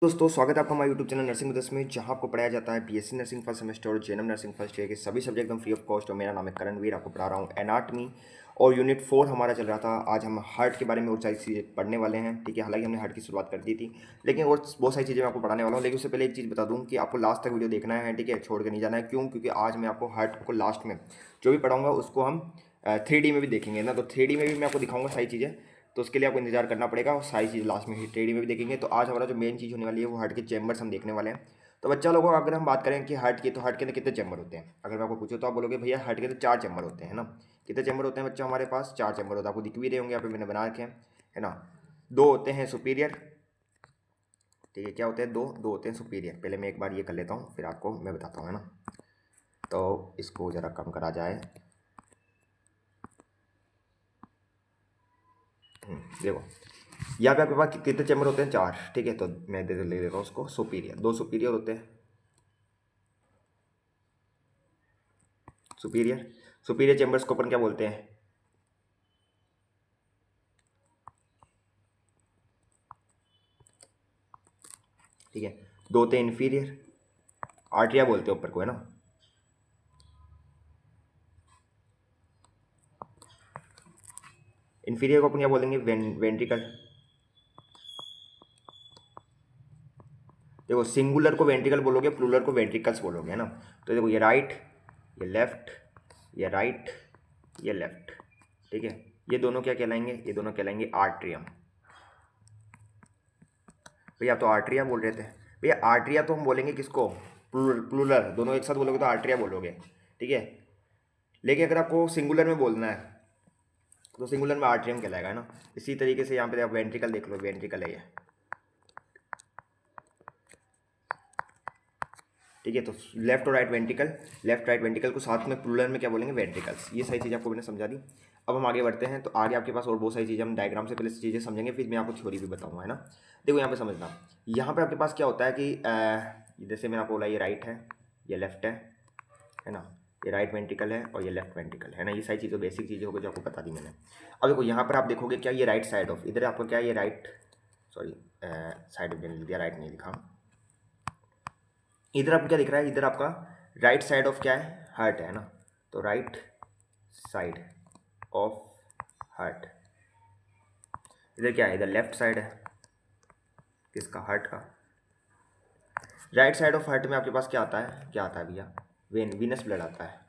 दोस्तों स्वागत है आपका हमारे यूट्यूब चैनल नर्सिंग विद में, जहां आपको पढ़ाया जाता है बीएससी नर्सिंग फर्स्ट सेमेस्टर और जेएनएम नर्सिंग फर्स्ट ईयर के सभी सब्जेक्ट एकदम फ्री ऑफ कॉस्ट। और मेरा नाम है करणवीर, आपको पढ़ा रहा हूँ एनाटमी और यूनिट 4 हमारा चल रहा था। आज हम हार्ट के बारे में और सारी चीज़ें पढ़ने वाले हैं, ठीक है। हालांकि हमने हार्ट की शुरुआत कर दी थी, लेकिन और बहुत सारी चीज़ें मैं आपको पढ़ाने वाला हूँ। लेकिन उससे पहले एक चीज़ बता दूँ कि आपको लास्ट तक वीडियो देखना है, ठीक है, छोड़ के नहीं जाना है। क्यों? क्योंकि आज मैं आपको हार्ट को लास्ट में जो भी पढ़ाऊँगा उसको हम 3D में भी देखेंगे ना, तो 3D में भी मैं आपको दिखाऊंगा सारी चीज़ें। तो उसके लिए आपको इंतजार करना पड़ेगा और सारी चीज़ लास्ट में ही 3D में भी देखेंगे। तो आज हमारा जो मेन चीज़ होने वाली है वो हार्ट के चैम्बर्स हम देखने वाले हैं। तो बच्चा लोगों, अगर हम बात करें कि हार्ट की, तो हार्ट के अंदर कितने चैम्बर होते हैं? अगर मैं आपको पूछूँ तो आप बोलोगे भैया हार्ट के अंदर 4 चैम्बर होते हैं ना। कितने चैम्बर होते हैं बच्चा? हमारे पास 4 चैम्बर होते हैं, आपको दिख भी रहे होंगे, यहाँ पे मैंने बना रखे हैं, है ना। 2 होते हैं सुपीरियर, ठीक है। क्या होते हैं? दो होते हैं सुपीरियर। पहले मैं एक बार ये कर लेता हूँ, फिर आपको मैं बताता हूँ, है ना। तो इसको ज़रा कम करा जाए। देखो, यहाँ पे आपके पास कितने चैम्बर होते हैं? 4, ठीक है। तो मैं ले देता हूँ उसको सुपीरियर। 2 सुपीरियर होते हैं, सुपीरियर। सुपीरियर चैम्बर्स को अपन क्या बोलते हैं? ठीक है। 2 होते हैं इन्फीरियर, आर्ट्रिया बोलते हैं ऊपर को, है ना। इन्फीरियर को अपन क्या बोलेंगे? वेंट्रिकल। देखो, सिंगुलर को वेंट्रिकल बोलोगे, प्लूरल को वेंट्रिकल्स बोलोगे, है ना। तो देखो, ये राइट, ये लेफ्ट, ये राइट, ये लेफ्ट, ठीक है। ये दोनों क्या कहलाएंगे? ये दोनों कहलाएंगे आर्ट्रियम। भैया आप तो आर्ट्रिया बोल रहे थे। भैया आर्ट्रिया तो हम बोलेंगे किसको? प्लूरल। दोनों एक साथ बोलोगे तो आर्ट्रिया बोलोगे, ठीक है। लेकिन अगर आपको सिंगुलर में बोलना है तो सिंगुलर में आर्ट्रियम कहलाएगा, है ना। इसी तरीके से यहाँ पे आप वेंट्रिकल देख लो, वेंट्रिकल है ये, ठीक है। तो लेफ्ट और right ventricle, left right ventricle को साथ में प्लूरल में क्या बोलेंगे? वेंट्रिकल्स। ये सारी चीज़ें आपको मैंने समझा दी। अब हम आगे बढ़ते हैं। तो आगे आपके पास और बहुत सारी चीज़ें, हम डायग्राम से पहले चीज़ें समझेंगे, फिर मैं आपको थ्योरी भी बताऊंगा, है ना। देखो यहाँ पे समझना, यहाँ पे आपके पास क्या होता है कि जैसे मैंने आपको बोला, ये राइट है, ये लेफ्ट है ना। ये राइट वेंट्रिकल है और ये लेफ्ट वेंट्रिकल है ना। ये सारी चीज़ें बेसिक चीज़ें होगी जो आपको बता दी मैंने। अब देखो यहाँ पर आप देखोगे क्या, ये राइट साइड ऑफ, इधर आपको क्या है, ये राइट, सॉरी साइड ऑफ लिख दिया, राइट नहीं लिखा। इधर आपको क्या दिख रहा है? इधर आपका राइट साइड ऑफ क्या है? हार्ट है ना। तो राइट साइड ऑफ हार्ट। इधर क्या है? इधर लेफ्ट साइड है, किसका? हार्ट का। राइट साइड ऑफ हार्ट में आपके पास क्या आता है? क्या आता है भैया? वीनस ब्लड आता है।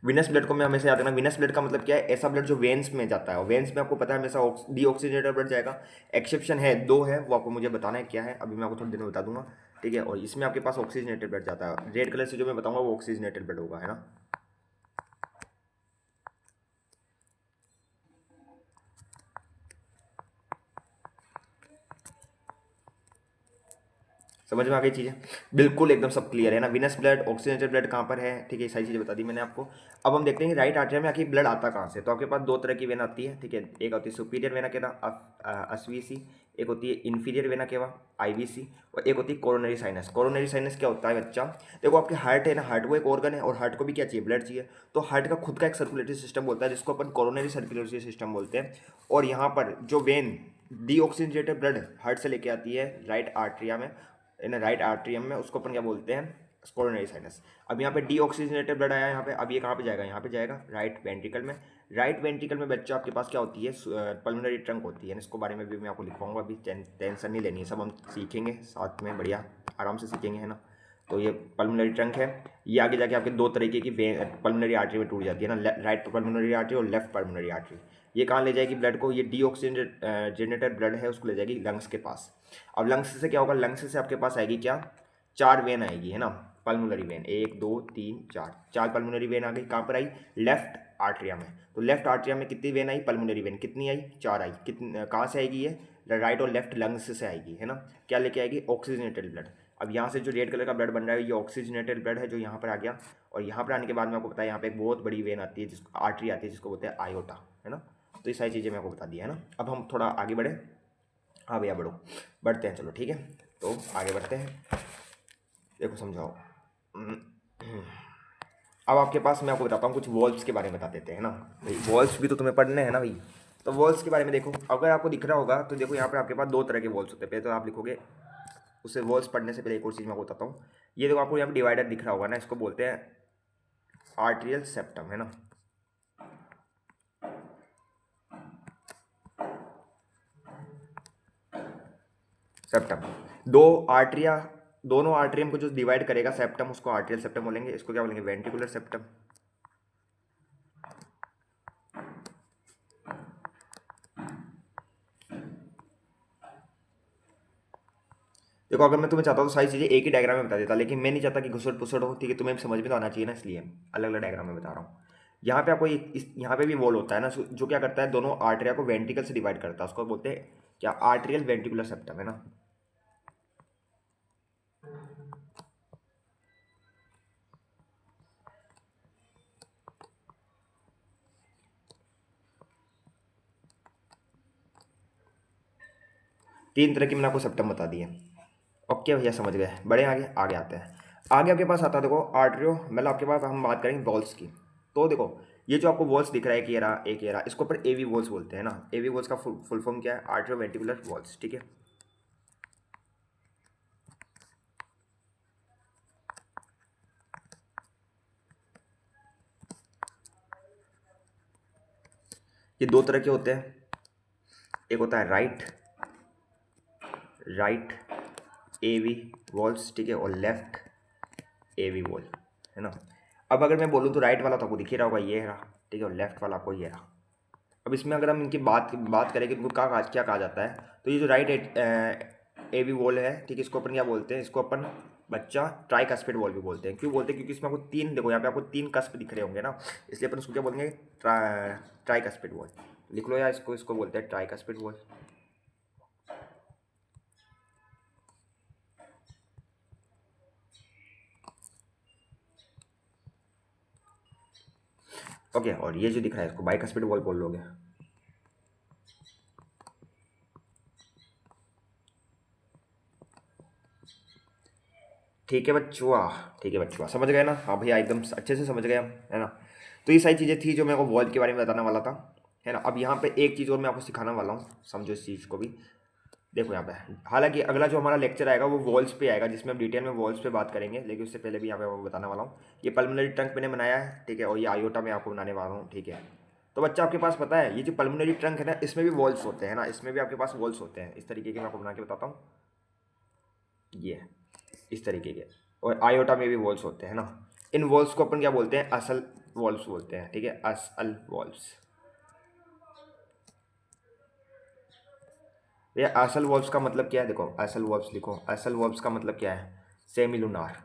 विनस ब्लड को मैं हमेशा याद रखना, विनस ब्लड का मतलब क्या है? ऐसा ब्लड जो वेन्स में जाता है, और वेन्स में आपको पता है हमेशा डीऑक्सीजनेटेड ब्लड जाएगा। एक्सेप्शन है, 2 है, वो आपको मुझे बताना है क्या है, अभी मैं आपको थोड़ी देर में बता दूंगा, ठीक है। और इसमें आपके पास ऑक्सीजनेटेड ब्लड जाता है, रेड कलर से जो मैं बताऊंगा वो ऑक्सीजनेटेड ब्लड होगा, है ना। समझ में आ गई चीज़ें? बिल्कुल एकदम सब क्लियर है ना। विनस ब्लड, ऑक्सीजनेटेड ब्लड कहाँ पर है, ठीक है, सारी चीज़ें बता दी मैंने आपको। अब हम देखते हैं कि राइट आर्टरी में आखिर ब्लड आता कहाँ से। तो आपके पास 2 तरह की वेन आती है, ठीक है। एक होती है सुपीरियर वेना केवा, एसवीसी। एक होती है इन्फीरियर वेना केवा, आईवीसी। और एक होती है कोरोनरी साइनस। कोरोनरी साइनस क्या होता है बच्चा? देखो, आपके हार्ट है ना, हार्ट वो एक ऑर्गन है, और हार्ट को भी क्या चाहिए? ब्लड चाहिए। तो हार्ट का खुद का एक सर्कुलेटरी सिस्टम बोलता है, जिसको अपन कोरोनरी सर्कुलेटरी सिस्टम बोलते हैं। और यहाँ पर जो वेन डीऑक्सीजनेटेड ब्लड हार्ट से लेके आती है राइट आर्ट्रिया में, इन राइट आर्ट्रियम में, उसको अपन क्या बोलते हैं? Coronary sinus. अब यहाँ पे डीऑक्सीजनेटेड ब्लड आया यहाँ पे, अब ये कहाँ पे जाएगा? यहाँ पे जाएगा राइट वेंट्रिकल में। राइट वेंट्रिकल में बच्चा आपके पास क्या होती है? पल्मोनरी ट्रंक होती है। इसको बारे में भी मैं आपको लिखवाऊंगा, अभी टेंशन नहीं लेनी है, सब हम सीखेंगे साथ में, बढ़िया आराम से सीखेंगे, है ना। तो ये पल्मोनरी ट्रंक है। ये आगे जाके आपके 2 तरीके की पल्मोनरी आर्टरी में टूट जाती है ना, राइट पल्मोनरी आर्टरी और लेफ्ट पल्मोनरी आर्टरी। ये कहाँ ले जाएगी ब्लड को? ये डीऑक्सीजनेटेड ब्लड है, उसको ले जाएगी लंग्स के पास। अब लंग्स से क्या होगा? लंग्स से आपके पास आएगी क्या? 4 वेन आएगी, है ना। पल्मोनरी वेन, 1 2 3 4, 4 पल्मोनरी वेन आ गई। कहाँ पर आई? लेफ्ट आर्ट्रिया में। तो लेफ्ट आर्ट्रिया में कितनी वेन आई? पल्मोनरी वेन कितनी आई? 4 आई। कितनी कहाँ से आएगी ये? राइट और लेफ्ट लंग्स से आएगी, है ना। क्या लेके आएगी? Oxygenated blood. अब यहाँ से जो रेड कलर का ब्लड बन रहा है, ये ऑक्सीजनेटेड ब्लड है जो यहाँ पर आ गया। और यहाँ पर आने के बाद में आपको पता है यहाँ पे एक बहुत बड़ी वेन आती है, जिसको आर्टरी आती है, जिसको बोलते हैं आयोटा, है ना। तो ये सारी चीज़ें मैं आपको बता दी है ना। अब हम थोड़ा आगे बढ़े। हाँ भैया बढ़ो, बढ़ते हैं, चलो ठीक है। तो आगे बढ़ते हैं, देखो समझाओ। अब आपके पास मैं आपको बताता हूँ कुछ वॉल्व्स के बारे में बता देते हैं ना भाई। वॉल्व्स भी तो तुम्हें पढ़ने हैं ना भाई। तो वॉल्स के बारे में देखो, अगर आपको दिख रहा होगा तो देखो यहाँ पर आपके पास दो तरह के वॉल्स होते हैं। पहले तो आप लिखोगे, उससे वॉल्स पढ़ने से पहले एक और चीज़ मैं आपको बताता हूँ। ये देखो आपको यहाँ पर डिवाइडर दिख रहा होगा ना, इसको बोलते हैं आर्टेरियल सेप्टम, है ना। सेप्टम दो आर्टरिया, दोनों आर्टरियम को जो डिवाइड करेगा सेप्टम, उसको आर्टेरियल सेप्टम बोलेंगे। इसको क्या बोलेंगे, वेंट्रिकुलर सेप्टम। देखो अगर मैं तुम्हें चाहता हूँ तो सारी चीज़ें एक ही डायग्राम में बता देता, लेकिन मैं नहीं चाहता कि घुसड़ पुसड़ हो, ठीक है। तुम्हें समझ में तो आना चाहिए ना, इसलिए अलग अलग डायग्राम में बता रहा हूँ। यहाँ पे आपको यहाँ पे भी वॉल होता है ना, जो क्या करता है, दोनों आर्टरिया को वेंट्रिकल से डिवाइड करता है। उसको बोलते हैं क्या, आर्टेरियल वेंट्रिकुलर सेप्टम, है ना। तीन तरह की मैंने आपको सेप्टम बता दी है। ओके भैया, समझ गए, बड़े आगे आगे आते हैं। आगे आपके पास आता है, देखो आर्टरियो, मतलब आपके पास हम बात करेंगे वॉल्स की। तो देखो ये जो आपको वॉल्स दिख रहा है, एक ये रहा, इसको ऊपर एवी वॉल्स बोलते हैं ना। एवी वॉल्स का फुल फॉर्म क्या है, आर्टरियो वेंट्रिकुलर वॉल्स, ठीक है। ये दो तरह के होते हैं, एक होता है राइट एवी वॉल्स, ठीक है, और लेफ्ट एवी वॉल, है ना। अब अगर मैं बोलूँ तो राइट वाला तो आपको दिख ही रहा होगा, ये रहा, ठीक है, और लेफ्ट वाला आपको ये रहा। अब इसमें अगर हम इनकी बात करें कि इनको क्या कहा जाता है, तो ये जो राइट एवी वॉल है, ठीक है, इसको अपन क्या बोलते हैं, इसको अपन बच्चा ट्राइकस्पिड वॉल भी बोलते हैं। क्यों बोलते हैं, क्योंकि इसमें आपको तीन, देखो यहाँ पे आपको तीन कस्प दिख रहे होंगे ना, इसलिए अपन इसको क्या बोलेंगे, ट्राइकस्पिड वॉल। लिख लो यार, इसको इसको बोलते हैं ट्राइकस्पिड वॉल। ओके, और ये जो दिख रहा है इसको बाइकस्पिड वॉल बोल लोगे। ठीक है बच्चुआ, ठीक है बच्चुआ, समझ गए ना। हाँ भैया, एकदम अच्छे से समझ गए हम, है ना। तो ये सारी चीज़ें थी जो मेरे को वॉल के बारे में बताने वाला था, है ना। अब यहाँ पे एक चीज़ और मैं आपको सिखाने वाला हूँ, समझो इस चीज़ को भी। देखो यहाँ पे, हालांकि अगला जो हमारा लेक्चर आएगा वो वॉल्स पे आएगा, जिसमें हम डिटेल में वॉल्स पे बात करेंगे, लेकिन उससे पहले भी यहाँ पे आपको बताने वाला हूँ। ये पल्मोनरी ट्रंक मैंने बनाया है, ठीक है, और ये आयोटा में आपको बनाने वाला हूँ, ठीक है। तो बच्चा आपके पास पता है, ये जो पल्मोनरी ट्रंक है ना, इसमें भी वॉल्स होते हैं ना, इसमें भी आपके पास वॉल्स होते हैं। इस तरीके के मैं आपको बना के बताता हूँ, ये इस तरीके के। और आयोटा में भी वॉल्स होते हैं ना। इन वॉल्स को अपन क्या बोलते हैं, असल वॉल्स बोलते हैं, ठीक है, असल वॉल्स। ये असल वॉल्स का मतलब क्या है, देखो असल वॉल्स लिखो, असल वॉल्स का मतलब क्या है, सेमी लूनार।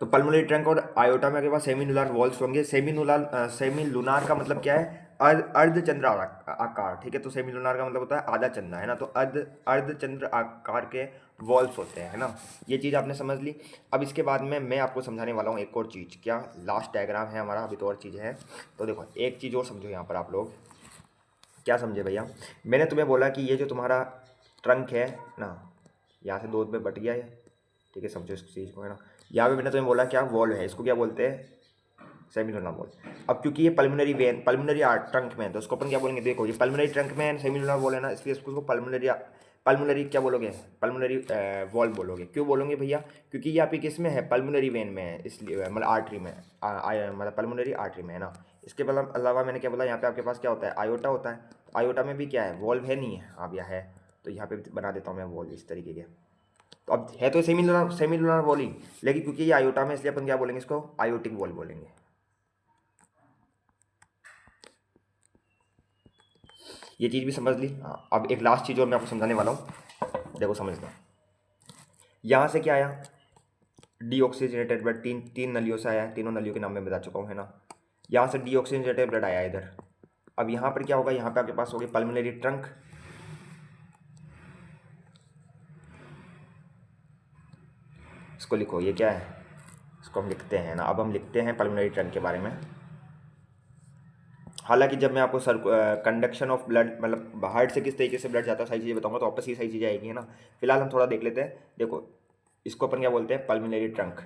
तो पल्मोनरी ट्रंक और आयोटा में आपके पास सेमी लूनार वॉल्स होंगे। सेमी लूनार का मतलब क्या है, अर्धचंद्र आकार, ठीक है। तो सेमी लूनार का मतलब होता है आधा चंद्र, है ना। तो अर्धचंद्र आकार के वॉल्स होते हैं, है ना। ये चीज़ आपने समझ ली। अब इसके बाद में मैं आपको समझाने वाला हूँ एक और चीज़, क्या, लास्ट डायग्राम है हमारा, अभी तो और चीज़ें हैं। तो देखो एक चीज़ और समझो यहाँ पर आप लोग, क्या समझे भैया। मैंने तुम्हें बोला कि ये जो तुम्हारा ट्रंक है ना, यहाँ से दो में बट गया है, ठीक है, समझो इस चीज़ को, है ना। यहाँ पे मैंने तुम्हें बोला क्या, वॉल है, इसको क्या बोलते हैं, सेमिलुनर वॉल। अब क्योंकि ये पल्मोनरी वेन, पल्मोनरी ट्रंक में है, तो उसको अपन क्या बोलेंगे, देखो ये पल्मोनरी ट्रंक में सेमिलुनर वॉल है ना, इसलिए इसको पल्मोनरी पल्मोनरी क्या बोलोगे, पल्मोनरी वॉल बोलोगे। क्यों बोलोगे भैया, क्योंकि ये आपकी किस में है, पल्मोनरी वेन में है, इसलिए मतलब आर्टरी में, मतलब पल्मोनरी आर्टरी में, है ना। इसके अलावा मैंने क्या बोला, यहाँ पे आपके पास क्या होता है, आयोटा होता है। तो आयोटा में भी क्या है, वॉल्व है, नहीं है, अब यह है। तो यहाँ पे बना देता हूँ मैं वॉल्व इस तरीके के। तो अब है तो सेमी लूनार वॉल ही, लेकिन क्योंकि ये आयोटा में, इसलिए अपन क्या बोलेंगे, इसको आयोटिक वॉल बोलेंगे। ये चीज़ भी समझ ली। हाँ, अब एक लास्ट चीज़ और मैं आपको समझाने वाला हूँ, देखो समझ लो। यहाँ से क्या आया, डीऑक्सीजनेटेड ब्लड, तीन तीन नलियों से आया है, तीनों नलियों के नाम मैं बता चुका हूँ, है ना। यहाँ से डीऑक्सीजनेटेड ब्लड आया इधर। अब यहाँ पर क्या होगा, यहाँ पे आपके पास होगी पल्मोनरी ट्रंक, इसको लिखो, ये क्या है, इसको हम लिखते हैं ना। अब हम लिखते हैं पल्मोनरी ट्रंक के बारे में। हालांकि जब मैं आपको कंडक्शन ऑफ ब्लड, मतलब हार्ट से किस तरीके से ब्लड जाता है, सारी चीज़ें बताऊंगा, तो वापस ही सही चीज़ें आएगी, है ना। फिलहाल हम थोड़ा देख लेते हैं। देखो इसको अपन क्या बोलते हैं, पल्मोनरी ट्रंक,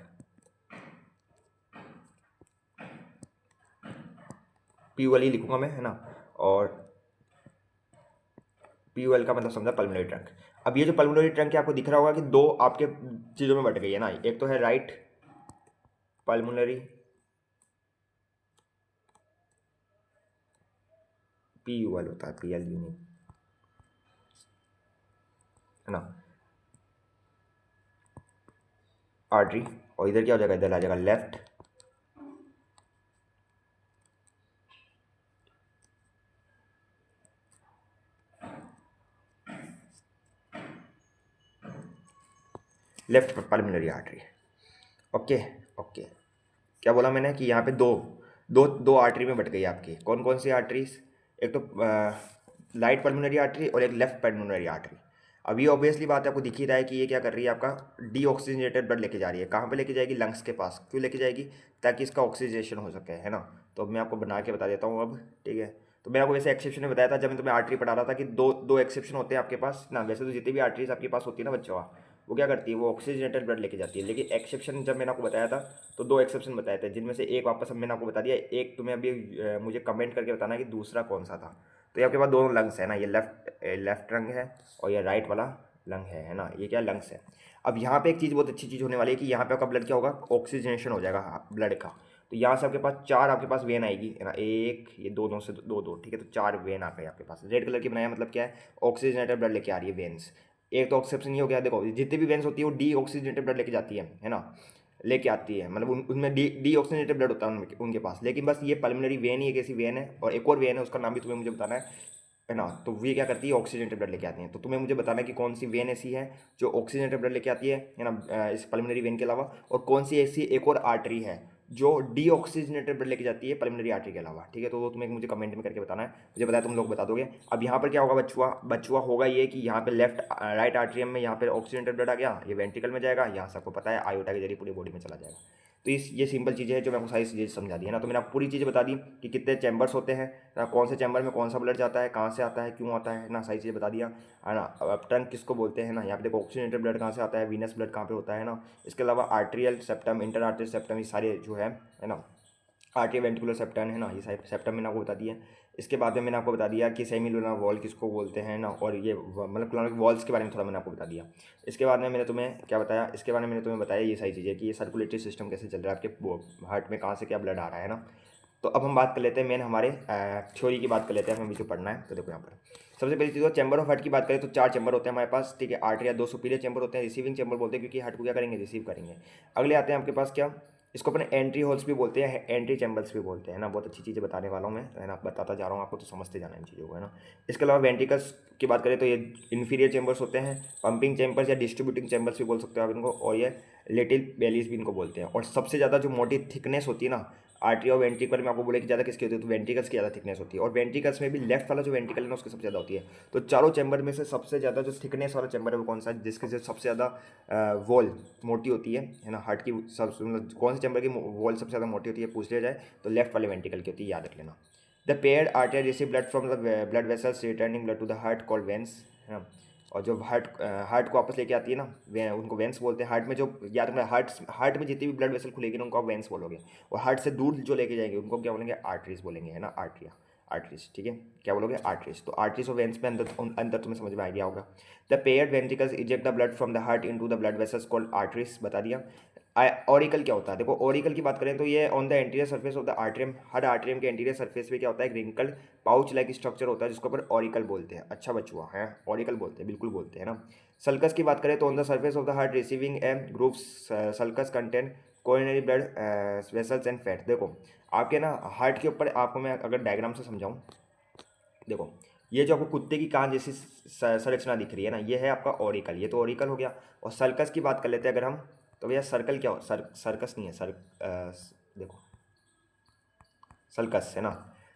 PUL ही लिखूंगा मैं, है ना। और PUL का मतलब समझा पल्मोनरी ट्रंक। अब ये जो पल्मोनरी ट्रंक है आपको दिख रहा होगा कि दो आपके चीज़ों में बट गई है ना, एक तो है राइट पल्मोनरी, PUL होता है, PLU नहीं, है ना, आर्टरी। और इधर क्या हो जाएगा, इधर आ जाएगा left pulmonary artery. Okay okay. क्या बोला मैंने कि यहाँ पे दो दो दो आर्टरी में बट गई आपकी, कौन कौन सी आर्टरीज, एक तो राइट पल्मोनरी आर्टरी और एक लेफ्ट पल्मोनरी आर्टरी। अब ये ऑब्वियसली बात है, आपको दिख ही रहा है कि ये क्या कर रही है, आपका डीऑक्सीजनेटेड ब्लड लेके जा रही है। कहाँ पे लेके जाएगी, लंग्स के पास। क्यों लेके जाएगी, ताकि इसका ऑक्सीजनेशन हो सके, है ना। तो अब मैं आपको बना के बता देता हूँ अब, ठीक है। तो मैंने आपको वैसे एक्सेप्शन में बताया था जब मैं तुम्हें आर्टरी पढ़ा रहा था कि दो दो एक्सेप्शन होते हैं आपके पास ना। वैसे तो जितनी भी आर्टरीज आपके पास होती है ना बच्चों, वो क्या करती है, वो ऑक्सीजनेटेड ब्लड लेके जाती है। लेकिन एक्सेप्शन जब मैंने आपको बताया था तो दो एक्सेप्शन बताए थे, जिनमें से एक वापस अब मैंने आपको बता दिया, एक तुम्हें अभी मुझे कमेंट करके बताना है कि दूसरा कौन सा था। तो ये आपके पास दोनों लंग्स है ना, ये लेफ्ट लंग है और ये राइट वाला लंग है ना, ये क्या लंग्स है। अब यहाँ पे एक चीज़, बहुत अच्छी चीज़ होने वाली है कि यहाँ पे आपका ब्लड क्या होगा, ऑक्सीजनेशन हो जाएगा ब्लड का। तो यहाँ से आपके पास चार आपके पास वेन आएगी, है ना, एक ये दोनों से दो दो, ठीक है। तो चार वेन आ गए आपके पास, रेड कलर की बनाया, मतलब क्या है, ऑक्सीजनेटेड ब्लड लेके आ रही है वेन्स। एक तो ऑक्सेप्शन ये हो गया, देखो जितनी भी वेन्स होती है वो डी ऑक्सीजनेटेड ब्लड लेके जाती है ना, लेके आती है, मतलब उनमें डी ऑक्सीजनेटेड ब्लड होता है उनके पास। लेकिन बस ये पल्मोनरी वेन ही एक ऐसी वेन है, और एक और वेन है उसका नाम भी तुम्हें मुझे बताना है ना। तो ये क्या करती है, ऑक्सीजनेटेड ब्लड लेके आती है। तो तुम्हें मुझे बताना है कि कौन सी वेन ऐसी है जो ऑक्सीजनेटेड ब्लड लेके आती है ना, इस पल्मोनरी वेन के अलावा, और कौन सी ऐसी एक और आर्टरी है जो डीऑक्सीजनेटेड ब्लड लेके जाती है पल्मोनरी आर्टरी के अलावा, ठीक है। तो वो तुम्हें मुझे कमेंट में करके बताना है, मुझे बताया तुम लोग बता दोगे। अब यहाँ पर क्या होगा बचुआ, बचुआ होगा ये कि यहाँ पे लेफ्ट राइट आर्ट्रियम में यहाँ पे ऑक्सीजनेटेड ब्लड आ गया, ये वेंट्रिकल में जाएगा, यहाँ से आपको पता है आयोटा के जरिए पूरी बॉडी में चला जाएगा। तो ये सिंपल चीज़ें हैं जो मैं आपको सारी चीज़ें समझा दी है ना। तो मैंने आपको पूरी चीज़ें बता दी कि कितने चैम्बर्स होते हैं ना, कौन से चैम्बर में कौन सा ब्लड जाता है, कहाँ से आता है, क्यों आता है ना, सारी चीज़ें बता दिया, है ना। अब ट्रंक किसको बोलते हैं ना, यहाँ पे देखो ऑक्सीजनेटेड ब्लड कहाँ से आता है, वीनस ब्लड कहाँ पे होता है ना। इसके अलावा atrial septum, interatrial septum, ये सारे जो है ना, आर्टियो वेंटिकुलर सेप्टम है ना, ये सेप्टम मैंने आपको बता दिया। इसके बाद में मैंने आपको बता दिया कि सेमिलुनर वॉल किसको बोलते हैं ना, और ये मतलब क्लोनिक वॉल्स के बारे में थोड़ा मैंने आपको बता दिया। इसके बाद में मैंने तुम्हें क्या बताया, इसके बारे में मैंने तुम्हें बताया ये सारी चीज़ें कि ये सर्कुलेटरी सिस्टम कैसे चल रहा है, आपके हार्ट में कहाँ से क्या ब्लड आ रहा है ना। तो अब हम बात कर लेते हैं मेन हमारे थ्योरी की बात कर लेते हैं, हमें जो पढ़ना है। तो देखो यहाँ पर सबसे पहली चीज़, चैम्बर ऑफ हार्ट की बात करें तो चार चैम्बर होते हैं हमारे पास, ठीक है। आर्टरी, दो सुपीरियर चैम्बर होते हैं, रिसीविंग चैम्बर बोलते हैं क्योंकि हार्ट को क्या करेंगे, रिसीव करेंगे। अगले आते हैं आपके पास क्या, इसको अपने एंट्री होल्स भी बोलते हैं, एंट्री चैम्बर्स भी बोलते हैं ना। बहुत अच्छी चीज़ें बताने वाला हूँ मैं, है ना, बताता जा रहा हूँ आपको, तो समझते जाना इन चीज़ों को, है ना। इसके अलावा वेंट्रिकल्स की बात करें तो ये इन्फीरियर चैम्बर्स होते हैं, पंपिंग चैम्बर्स या डिस्ट्रीब्यूटिंग चैम्बर्स भी बोल सकते हो आप इनको, और ये लिटिल बेलीज भी इनको बोलते हैं। और सबसे ज़्यादा जो मोटी थिकनेस होती है ना आर्टरी और वेंट्रिकल में, आपको बोले कि ज़्यादा किसकी होती है, तो वेंट्रिकल्स की ज़्यादा थिकनेस होती है। और वेंट्रिकल्स में भी लेफ्ट वाला जो वेंट्रिकल है ना उसकी सबसे ज़्यादा होती है। तो चारों चैम्बर में से सबसे ज़्यादा जो थिकनेस वाला चैम्बर है वो कौन सा है, जिसके से सबसे ज़्यादा वॉल मोटी होती है ना, हार्ट की सब मतलब कौन से चैम्बर की वॉल सबसे ज़्यादा मोटी होती है पूछ लिया जाए तो लेफ्ट वाले वेंट्रिकल की होती है, याद रख लेना। The paired artery receive blood from the blood vessels returning blood to the heart called veins, है ना। और जो हार्ट को वापस लेके आती है ना, उनको वेंस बोलते हैं। हार्ट में जो याद रखना, हार्ट में जितनी भी ब्लड वेसल खुलेगी ना उनको आप वेंस बोलोगे, और हार्ट से दूर जो लेके जाएंगे उनको क्या बोलेंगे, आर्टरीज बोलेंगे, है ना, आर्टरिया, आर्टरीज, ठीक है। क्या बोलोगे, आर्टरीज। तो आर्टरीज और वेंस में अंदर तुम्हें समझ में आ गया होगा। The paired ventricles eject the blood from the heart into the blood vessels called arteries, बता दिया। ऑरिकल क्या होता है, देखो ऑरिकल की बात करें तो ये on the anterior surface of the atrium, her atrium के एंटीरियर सरफेस पे क्या होता है, रिंकल्ड पाउच लाइक स्ट्रक्चर होता है जिसको ऊपर ऑरिकल बोलते हैं। अच्छा बचुआ है, ऑरिकल बोलते हैं, बिल्कुल बोलते हैं ना। सल्कस की बात करें तो on the surface of the heart receiving A group sulcus content coronary blood vessels and fat. देखो आपके ना हार्ट के ऊपर, आपको मैं अगर डायग्राम से समझाऊं, देखो ये जो आपको कुत्ते की कान जैसी संरचना दिख रही है ना, ये है आपका ऑरिकल, ये तो ऑरिकल हो गया। और सर्कस की बात कर लेते हैं अगर हम, तो भैया सर्कल क्या हो, सर्कस नहीं है, देखो सल्कस है ना,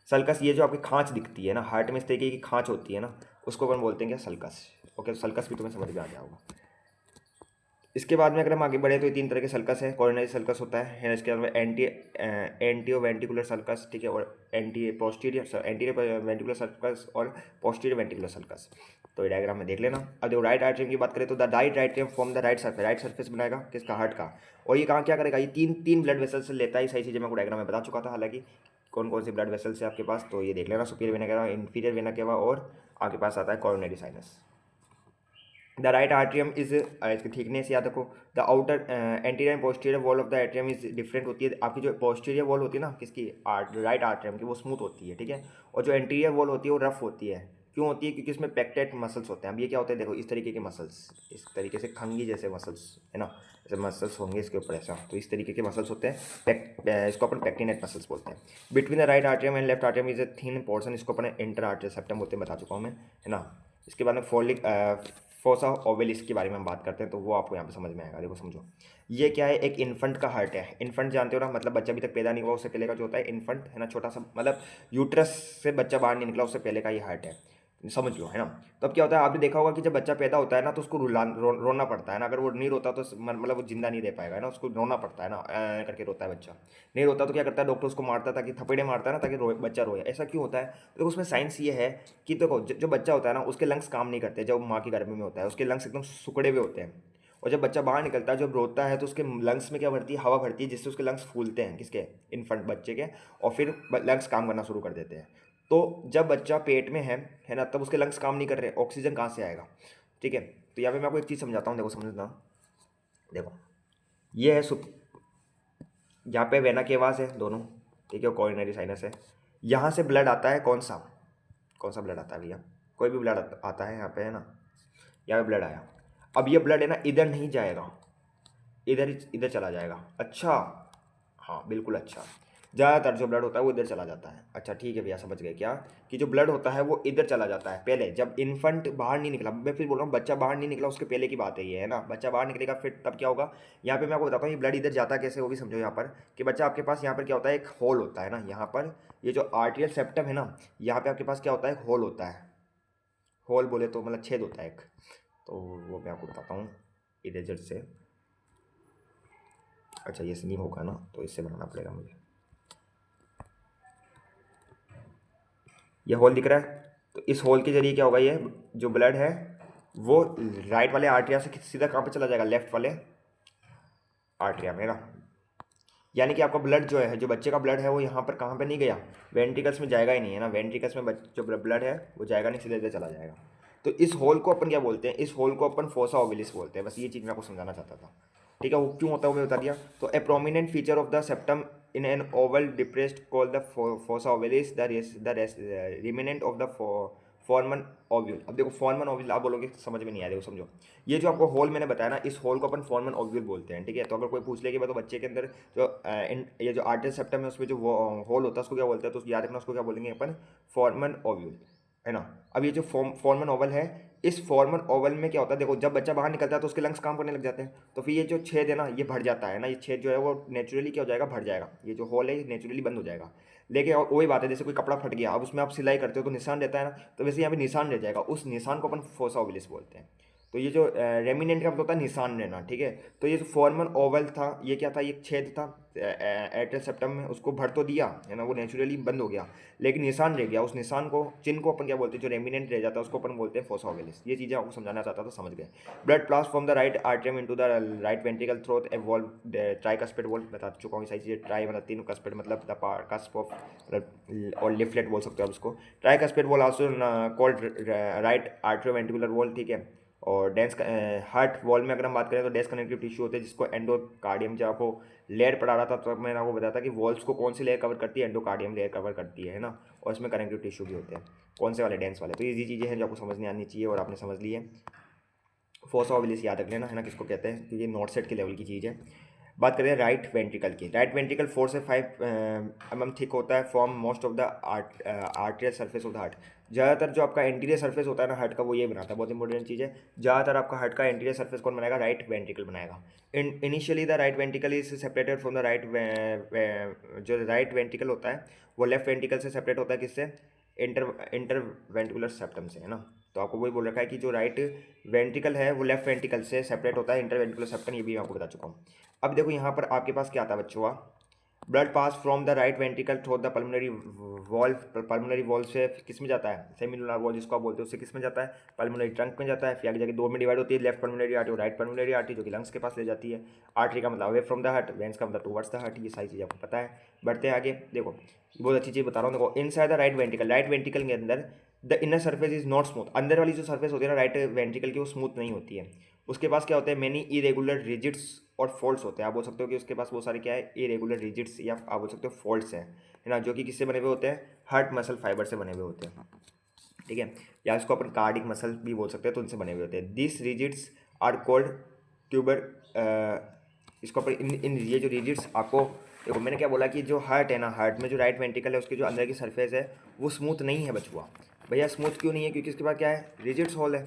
सल्कस ये जो आपकी खांच दिखती है ना, हार्ट में इस तरीके की खांच होती है ना, उसको अपन बोलते हैं क्या, सल्कस। ओके, तो सल्कस भी तुम्हें समझ में आ गया होगा। इसके बाद में अगर हम आगे बढ़े तो ये 3 तरह के सल्कस है। कोरोनरी सल्कस होता है, इसके अलावा एंटीओ वेंट्रिकुलर सल्कस, ठीक है, और एंटीरियर वेंट्रिकुलर सल्कस और पोस्टीरियर वेंट्रिकुलर सल्कस। तो ये डायग्राम में देख लेना। अब देखो राइट आर्टरियम की बात करें तो the right atrium form the right surface बनाएगा किसका, हार्ट का। और ये कहाँ क्या करेगा, ये तीन ब्लड वेसल्स लेता है। सही चीज़ें मैं डायग्राम में बता चुका था हालांकि कौन कौन सी ब्लड वेसल्स है आपके पास, तो ये देख लेना। Superior vena cava, inferior vena cava और आपके पास आता है coronary sinus. The right atrium is, इसकी थिकनेस याद रखो। The outer anterior posterior wall of the atrium is different होती है। आपकी जो पोस्टीरियर वॉल होती है ना किसकी, राइट आर्ट्रियम की, वो स्मूथ होती है, ठीक है। और जो एंटीरियर वॉल होती है वो रफ होती है। क्यों होती है, क्योंकि इसमें पेक्टेट मसल्स होते हैं। अब ये क्या होते हैं, देखो इस तरीके के मसल्स, इस तरीके से खंगी जैसे मसल्स है ना, जैसे मसल्स होंगे इसके ऊपर ऐसा, तो इस तरीके के मसल्स होते हैं। इसको अपन पेक्टिनेट मसल्स बोलते हैं। Between the right atrium and left atrium is a thin portion, इसको अपन इंटर आर्ट्रियल सेप्टम बोलते हैं, बता चुका हूँ मैं, है ना। इसके बाद में फोसा ओवेलिस के बारे में हम बात करते हैं, तो वो आपको यहाँ पे समझ में आएगा। देखो समझो, ये क्या है, एक इन्फेंट का हार्ट है। इन्फेंट जानते हो ना, मतलब बच्चा अभी तक पैदा नहीं हुआ उससे पहले का जो होता है इन्फेंट, है ना, छोटा सा, मतलब यूट्रस से बच्चा बाहर नहीं निकला उससे पहले का ये हार्ट है, समझ लो, है ना। तो अब क्या होता है, आपने देखा होगा कि जब बच्चा पैदा होता है ना तो उसको रोना पड़ता है ना। अगर वो नहीं रोता तो मतलब वो जिंदा नहीं रह पाएगा, है ना। उसको रोना पड़ता है ना, करके रोता है बच्चा। नहीं रोता तो क्या करता है, डॉक्टर उसको मारता है, ताकि थपेड़े मारता है ना, ताकि बच्चा रोए। ऐसा क्यों होता है, तो उसमें साइंस ये है कि देखो जो बच्चा होता है ना उसके लंग्स काम नहीं करते। जब माँ के गर्भ में होता है उसके लंग्स एकदम सुकड़े हुए होते हैं। और जब बच्चा बाहर निकलता है, जब रोता है, तो उसके लंग्स में क्या भरती है, हवा भरती है, जिससे उसके लंग्स फूलते हैं, किसके, इन्फेंट बच्चे के। और फिर लंग्स काम करना शुरू कर देते हैं। तो जब बच्चा पेट में है ना, तब उसके लंग्स काम नहीं कर रहे, ऑक्सीजन कहाँ से आएगा, ठीक है। तो यहाँ पे मैं आपको एक चीज़ समझाता हूँ, देखो समझना। देखो ये है यहाँ पे वेना केवास है दोनों, ठीक है, कोरोनरी साइनस है। यहाँ से ब्लड आता है, कौन सा ब्लड आता है भैया, कोई भी ब्लड आता है यहाँ पे, है ना। यहाँ पे ब्लड आया, अब ये ब्लड है ना इधर नहीं जाएगा, इधर चला जाएगा। अच्छा, हाँ बिल्कुल, अच्छा। ज़्यादातर जो ब्लड होता है वो इधर चला जाता है। अच्छा ठीक है भैया, समझ गए क्या, कि जो ब्लड होता है वो इधर चला जाता है पहले, जब इन्फेंट बाहर नहीं निकला। मैं फिर बोल रहा हूँ, बच्चा बाहर नहीं निकला उसके पहले की बात है ये, है ना। बच्चा बाहर निकलेगा फिर तब क्या होगा, यहाँ पे मैं आपको बताता हूँ ये ब्लड इधर जाता कैसे, वो भी समझो। यहाँ पर कि बच्चा आपके पास यहाँ पर क्या होता है, एक होल होता है ना यहाँ पर, ये जो आर्टियल सेप्टम है ना, यहाँ पे आपके पास क्या होता है, एक होल होता है। होल बोले तो मतलब छेद होता है एक, तो वो मैं आपको बताता हूँ इरेजर से। अच्छा ये नहीं होगा ना, तो इससे बनाना पड़ेगा मुझे। ये होल दिख रहा है, तो इस होल के जरिए क्या होगा, ये जो ब्लड है वो राइट वाले आर्टरिया से सीधा कहाँ पे चला जाएगा, लेफ्ट वाले आर्टरिया में ना। यानी कि आपका ब्लड जो है, जो बच्चे का ब्लड है, वो यहाँ पर कहाँ पे नहीं गया, वेंट्रिकल्स में जाएगा ही नहीं, है ना। वेंट्रिकल्स में जो ब्लड है वो जाएगा नहीं, सीधे सीधे चला जाएगा। तो इस होल को अपन क्या बोलते हैं, इस होल को अपन फोसा ओविलिस बोलते हैं। बस ये चीज़ मैं आपको समझाना चाहता था, ठीक है। वो क्यों होता है वो मैं बता दिया। तो a prominent feature of the septum in an oval depressed called the fossa ovalis, the remnant of the foramen ovale. अब देखो फॉर्मन ओव्यूल आप बोलोगे समझ में नहीं आया, देखो समझो। ये जो आपको होल मैंने बताया ना, इस होल को अपन फॉर्मन ओव्यूल बोलते हैं, ठीक है। तो अगर कोई पूछ ले कि भाई तो बच्चे के अंदर जो ये जो आर्टरी सेप्टम है उसमें जो होल होता है उसको क्या बोलते हैं, तो याद रखना उसको क्या बोलेंगे अपन, फॉर्मन ओव्यूल, है ना। अब ये जो फॉर्मन ओवल है, इस फॉर्मन ओवल में क्या होता है, देखो जब बच्चा बाहर निकलता है तो उसके लंग्स काम करने लग जाते हैं। तो फिर ये जो छेद है ना ये भर जाता है ना, ये छेद जो है वो नेचुरली क्या हो जाएगा, भर जाएगा। ये जो होल है ये नेचुरली बंद हो जाएगा। लेकिन और वही बात है, जैसे कोई कपड़ा फट गया, अब उसमें आप सिलाई करते हो तो निशान रहता है ना, तो वैसे यहाँ पे निशान रह जाएगा, उस निशान को अपन फोसा ओविलिस बोलते हैं। तो ये जो रेमिनेंट का मतलब होता है निशान रहना, ठीक है। तो ये जो फॉर्मन ओवल था, ये क्या था, ये छेद था एट्रियल सेप्टम में, उसको भर तो दिया, है ना, वो नेचुरली बंद हो गया, लेकिन निशान रह गया। उस निशान को, चिन्ह को अपन क्या बोलते हैं, जो रेमिनेंट रह जाता है उसको अपन बोलते हैं फोसा ओविलिस। ये चीज़ें आपको समझाना चाहता था, समझ गए। Blood pass from the right atrium into the right ventricle through a valve, tricuspid valve, बता चुका हूँ सारी चीज़ें। ट्राई मतलब तीन, कस्पिड मतलब द कस्प ऑफ, और लिफलेट बोल सकते हो आप उसको। Tricuspid valve also called right atrioventricular valve, ठीक है। और डेंस हार्ट वॉल में अगर हम बात करें तो डेंस कनेक्टिव टिश्यू होते हैं, जिसको एंडोकार्डियम, जब आपको लेयर पढ़ा रहा था तो मैंने आपको बताया था कि वॉल्स को कौन सी लेयर कवर करती है, एंडोकार्डियम लेयर कवर करती है ना। और इसमें कनेक्टिव टिश्यू भी होते हैं, कौन से वाले, डेंस वाले। तो ये चीज़ें हैं जो आपको समझने आनी चाहिए और आपने समझ ली है। फोसा ओविलिस याद रख लेना, है ना, किसको कहते हैं, क्योंकि ये नॉर्थ सेट के लेवल की चीज़ है। बात करें राइट वेंट्रिकल की, राइट वेंट्रिकल 4 से 5 mm थिक होता है, form most of the आर्टियल surface of the heart. ज़्यादातर जो आपका एंटीरियर सरफेस होता है ना हार्ट का, वो ये बनाता है, बहुत इंपॉर्टेंट चीज़ है। ज़्यादातर आपका हार्ट का एंटीरियर सरफेस कौन बनाएगा, राइट वेंट्रिकल बनाएगा। Initially the right ventricle is separated from the जो राइट वेंट्रिकल होता है वो लेफ्ट वेंट्रिकल से सेपरेट होता है, किससे, इंटर इंटर वेंट्रिकुलर सेप्टम से, है ना। तो आपको वही बोल रखा है कि जो राइट वेंट्रिकल है वो लेफ्ट वेंट्रिकल से सेपरेट होता है, इंटरवेंट्रिकुलर सेप्टम, ये भी मैं आपको बता चुका हूँ। अब देखो यहाँ पर आपके पास क्या आता है बच्चों, blood pass from the right ventricle through the pulmonary valve से किस में जाता है, सेमिलुलर वॉल जिसको आप बोलते हो, उससे किस में जाता है, पल्मोनरी ट्रंक में जाता है, फिर आगे जाके दो में डिवाइड होती है, लेफ्ट पल्मोनरी आर्टरी और राइट पल्मोनरी आर्टरी, जो कि लंग्स के पास ले जाती है। आर्टरी का मतलब away from the heart, veins का मतलब टुवर्ड्स द हार्ट, ये सारी चीज़ आपको पता है। बढ़ते हैं आगे, देखो बहुत अच्छी चीज़ बता रहा हूँ, देखो इनसाइड द राइट वेंट्रिकल के अंदर the inner surface is not smooth, अंदर वाली जो सर्फेस होती है ना राइट वेंट्रिकल की, वो स्मूथ नहीं होती है। उसके पास क्या होता है, मेनी इरेगुलर रिजिड्स और फॉल्ट्स होते हैं। आप बोल सकते हो कि उसके पास बहुत सारे क्या है, इरेगुलर रिजिड्स, या आप बोल सकते हो फॉल्ट्स हैं, है ना, जो कि किससे बने हुए होते हैं, हार्ट मसल फाइबर से बने हुए होते हैं, ठीक है, या इसको अपन कार्डिक मसल भी बोल सकते हैं, तो उनसे बने हुए होते हैं। This ridges are called tuber, इसको अपन इन ये जो रिजिड्स, आपको देखो मैंने क्या बोला कि जो हार्ट है ना, हार्ट में जो राइट वेंट्रिकल है उसकी जो अंदर की सरफेस है वो स्मूथ नहीं है बचुआ। भैया स्मूथ क्यों नहीं है, क्योंकि इसके बाद क्या है, रिजिड्स होल है,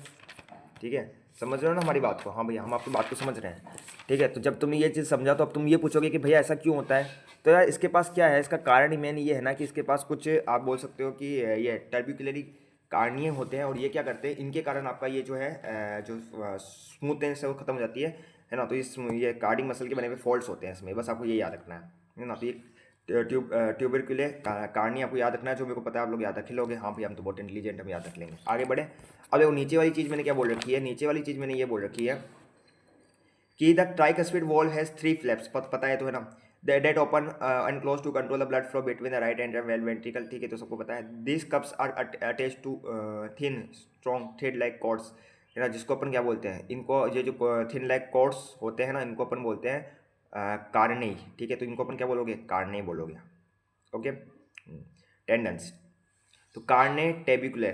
ठीक है, समझ रहे हो ना हमारी बात को, हाँ भैया हम आपकी बात को समझ रहे हैं, ठीक है। तो जब तुमने ये चीज़ समझा तो अब तुम ये पूछोगे कि भैया ऐसा क्यों होता है, तो यार इसके पास क्या है, इसका कारण ही मेन ये है ना कि इसके पास कुछ आप बोल सकते हो कि ये टर्बिकुलरी कार्निये होते हैं, और ये क्या करते हैं, इनके कारण आपका ये जो है जो स्मूथनेस है वो खत्म हो जाती है ना। तो ये कार्डिक मसल के बने हुए फॉल्ट्स होते हैं इसमें, बस आपको ये याद रखना है ना। तो ये ट्यूबरकुले कार्नी आपको याद रखना है, जो मेरे को पता है आप लोग याद रख लोगे, हाँ भैया हम तो बहुत इंटेलिजेंट, हम याद रख लेंगे। आगे बढ़े, अब वो नीचे वाली चीज़ मैंने क्या बोल रखी है, नीचे वाली चीज़ मैंने ये बोल रखी है कि the tricuspid valve has 3 flaps, पता है तो है ना, that open and close to control the blood flow between the right and well ventricle, ठीक है, तो सबको पता है। This cusps are attach to thin strong thread like cords, है ना, जिसको अपन क्या बोलते हैं, इनको ये जो थिन लाइक कॉर्ड्स होते हैं ना, इनको अपन बोलते हैं कार्नेई, ठीक है, तो इनको अपन क्या बोलोगे, कार्नेई बोलोगे, ओके। टेंडेंस, तो कार्ने टेबिकुले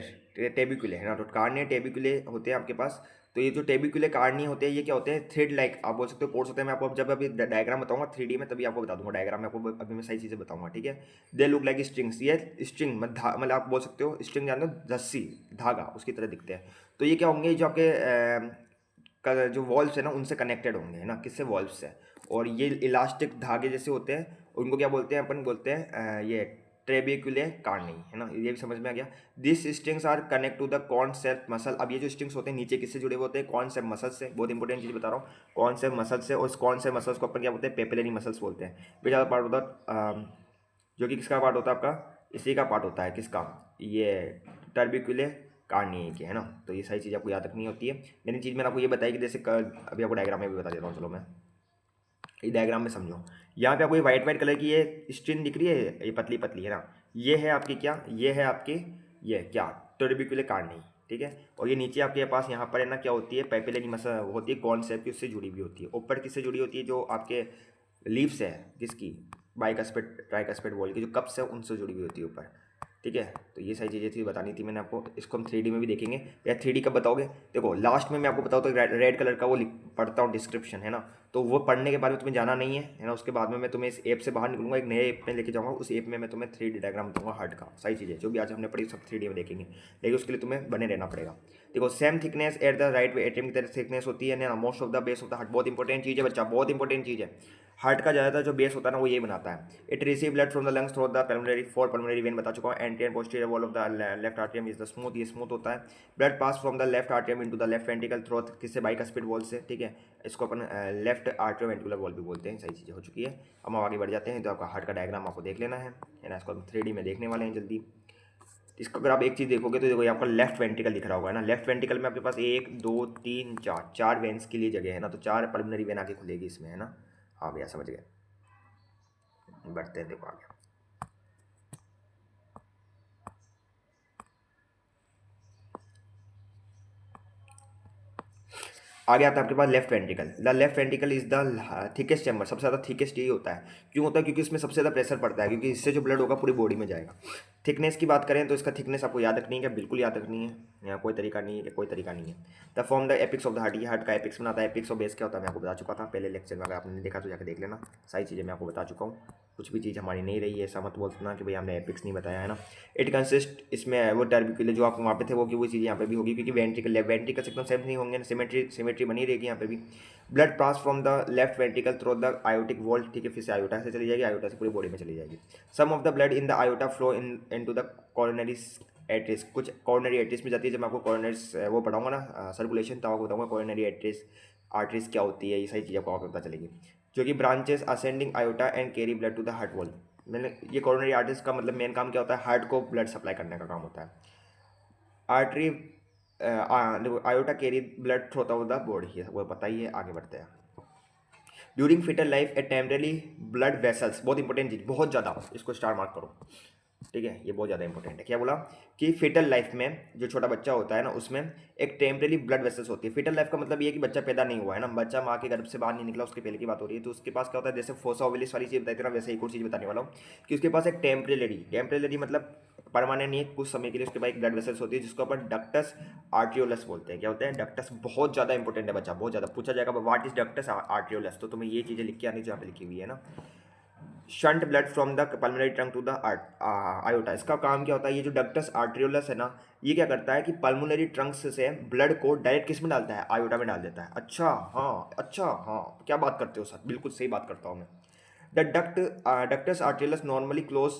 है ना, तो कार्ने टेबिकुले होते हैं आपके पास। तो ये जो टेबिकुले कार्नी होते हैं ये क्या होते हैं, थ्रेड लाइक आप बोल सकते हो पोर्स होते हैं। मैं आपको जब अभी डायग्राम बताऊंगा 3D में तभी आपको बता दूंगा, डायग्राम में आपको अभी मैं सही चीज़ें बताऊंगा, ठीक है। दे लुक लाइक स्ट्रिंग्स, ये स्ट्रिंग मतलब आप बोल सकते हो स्ट्रिंग जानते हो, रस्सी धागा उसकी तरह दिखते हैं। तो ये क्या होंगे, जो आपके जो वॉल्व्स है ना उनसे कनेक्टेड होंगे, है ना, किससे, वॉल्व्स से। और ये इलास्टिक धागे जैसे होते हैं, उनको क्या बोलते हैं, अपन बोलते हैं ये ट्रेबिकुले कार्नी, है ना, ये भी समझ में आ गया। This strings are connect to the concept muscle, अब ये जो स्ट्रिंग्स होते हैं नीचे किससे जुड़े हुए होते हैं, कॉन्सेप्ट मसल से, बहुत इंपॉर्टेंट चीज़ बता रहा हूँ, कॉन्सेप्ट मसल से। और कॉन्सेप्ट मसल्स को अपन क्या बोलते हैं, पेपिलरी मसल्स बोलते हैं। वे ज़्यादा पार्ट होता है जो कि किसका पार्ट होता है, आपका इसी का पार्ट होता है, किसका, ये टर्बिकुले कार्नी की, है ना। तो ये सारी चीज़ आपको याद रखनी होती है। मैंने चीज़ मैंने आपको ये बताई कि जैसे अभी आपको डायग्राम में भी बता देता हूँ, चलो मैं ये डायग्राम में समझो। यहाँ पे आपको ये वाइट कलर की ये स्ट्रिंग दिख रही है, ये पतली पतली, है ना, ये है आपकी क्या, ये है आपकी ये क्या, टर्बिकुले कार्नी, ठीक है। और ये नीचे आपके पास यहाँ पर है ना क्या होती है, पेपिलरी मसल होती है, कॉन्सेप्ट की उससे जुड़ी हुई होती है। ऊपर किससे जुड़ी होती है, जो आपके लीव्स है किसकी, बाइकस्पेड ट्राइकस्पेड वॉल की जो कप्स है उनसे जुड़ी हुई होती है ऊपर, ठीक है। तो ये सारी चीज़ें थी बतानी थी मैंने आपको। इसको हम 3D में भी देखेंगे। या 3D कब बताओगे, देखो लास्ट में मैं आपको बताऊँ तो रेड कलर का वो पढ़ता हूँ डिस्क्रिप्शन, है ना, तो वो पढ़ने के बाद में तुम्हें जाना नहीं है ना। उसके बाद में मैं तुम्हें इस ऐप से बाहर निकलूंगा, एक नए ऐप में लेके जाऊँगा, उस ऐप में मैं तुम्हें 3D डायग्राम बताऊँगा हार्ट का, सारी चीज़ें जो भी आज हमने पढ़ी सब 3D में देखेंगे, लेकिन उसके लिए तुम्हें बने रहना पड़ेगा। देखो same thickness at the right ATM की तरह थिकनेस होती है ना, most of the base of the heart, बहुत इंपॉर्टेंट चीज़ है बच्चा, बहुत इंपॉर्टेंट चीज़ है। हार्ट का ज़्यादातर जो बेस होता है ना वो ये बनाता है। It receive blood from the lungs through the pulmonary, four pulmonary vein बता चुका हूँ। Anterior posterior wall of the left atrium is the smooth, ये स्मूथ होता है। Blood pass from the left atrium into the left ventricle through किससे, bicuspid valve से, ठीक है। इसको अपन लेफ्ट आर्टरियो वेंट्रिकुलर वॉल भी बोलते हैं। सही चीज़ें हो चुकी है, अब हम आगे बढ़ जाते हैं। तो आपका हार्ट का डायग्राम आपको देख लेना है ना, इसको हम 3D में देखने वाले हैं जल्दी। इसको अगर आप एक चीज़ देखोगे तो देखो आपका लेफ्ट वेंट्रिकल दिख रहा होगा, है ना। लेफ्ट वेंट्रिकल में आपके पास 1 2 3 4 4 वेन्स के लिए जगह है ना, तो 4 पल्मोनरी वेन आके खुलेगी इसमें, है ना। हाँ भैया समझ गए, बढ़ते हैं देखो आगे। आगे आता है आपके पास left ventricle. The left ventricle is the thickest chamber, सबसे ज़्यादा थिकेस्ट यही होता है। क्यों होता है, क्योंकि इसमें सबसे ज़्यादा प्रेशर पड़ता है, क्योंकि इससे जो ब्लड होगा पूरी बॉडी में जाएगा। थिकनेस की बात करें तो इसका थिकनेस आपको याद रखनी है, क्या बिल्कुल याद रखनी है, यहाँ कोई तरीका नहीं है, कोई तरीका नहीं है। The form the apex of the heart, ये हार्ट का एपिक्स बनाता है। एपिक्स ऑफ बेस क्या होता है मैं आपको बता चुका था पहले लेक्चर में, अगर आपने देखा तो जाकर देख लेना, सारी चीज़ें मैं आपको बता चुका हूँ। कुछ भी चीज़ हमारी नहीं रही है ऐसा मत बोलना कि भाई हमने एपिक्स नहीं बताया, है ना। इट कंसिस्ट, इसमें वो टर्बिकुलर जो आप वहाँ पे थे वो की वो चीज़ यहाँ पे भी होगी, क्योंकि वेंट्रिकल एकदम सेम नहीं होंगे, सिमेट्री बनी रहेगी यहाँ पे भी। Blood pass from the left ventricle through the aortic wall, ठीक है, फिर से आयोटा से चली जाएगी, आयोटा से पूरी बॉडी में चली जाएगी। Some of the blood in the aorta flow into the coronary arteries, कुछ कॉर्नरी एट्रीज में जाती है। जब मैं आपको कॉर्नरीज वो पढ़ाऊंगा ना सर्कुलेशन, तब आपको बताऊंगा कॉर्नरी एट्रीज आर्टरीज क्या होती है, ये सारी चीज़ें आपको पता चलेगी। जो कि branches ascending aorta and carry blood to the heart wall. मैंने ये कॉर्नरी आर्टरीज का मतलब मेन काम क्या होता है, हार्ट को ब्लड सप्लाई करने का काम होता है। आर्टरी देखो aorta carry blood throughout the body, ये वो पता ही है। आगे बढ़ते हैं। During fetal life a temporary blood vessels, बहुत इंपॉर्टेंट चीज, बहुत ज़्यादा, इसको स्टार मार्क करो, ठीक है, ये बहुत ज़्यादा इंपॉर्टेंट है। क्या बोला कि फिटल लाइफ में जो छोटा बच्चा होता है ना, उसमें एक टेम्पररी ब्लड वेसल्स होती है। फिटल लाइफ का मतलब ये है कि बच्चा पैदा नहीं हुआ है ना, बच्चा माँ के गर्भ से बाहर नहीं निकला, उसके पहले की बात हो रही है। तो उसके पास क्या होता है, जैसे फोसा ओविलिस वाली चीज़ बताई थी ना, वैसे एक और चीज़ बताने वाला हूँ कि उसके पास एक टेम्पररी मतलब परमानेंट नहीं है, कुछ समय के लिए उसके पास एक ब्लड वेसल्स होती है जिसको अपन डक्टस आर्टियोलस बोलते हैं। क्या होता है डक्टस, बहुत ज़्यादा इंपॉर्टेंट है बच्चा, बहुत ज़्यादा पूछा जाएगा व्हाट इज डक्टस आर्टियोलस, तो तुम्हें ये चीज़ें लिख के आनी जहाँ पे लिखी हुई है ना। Shunt blood from the pulmonary trunk to the aorta, इसका काम क्या होता है, ये जो डक्टस आर्ट्रियोलस है ना, ये क्या करता है कि पल्मोनरी ट्रंक से ब्लड को डायरेक्ट किस में डालता है, आयोटा में डाल देता है। अच्छा हाँ, अच्छा हाँ, क्या बात करते हो सर, बिल्कुल सही बात करता हूँ मैं। The ductus arteriosus normally close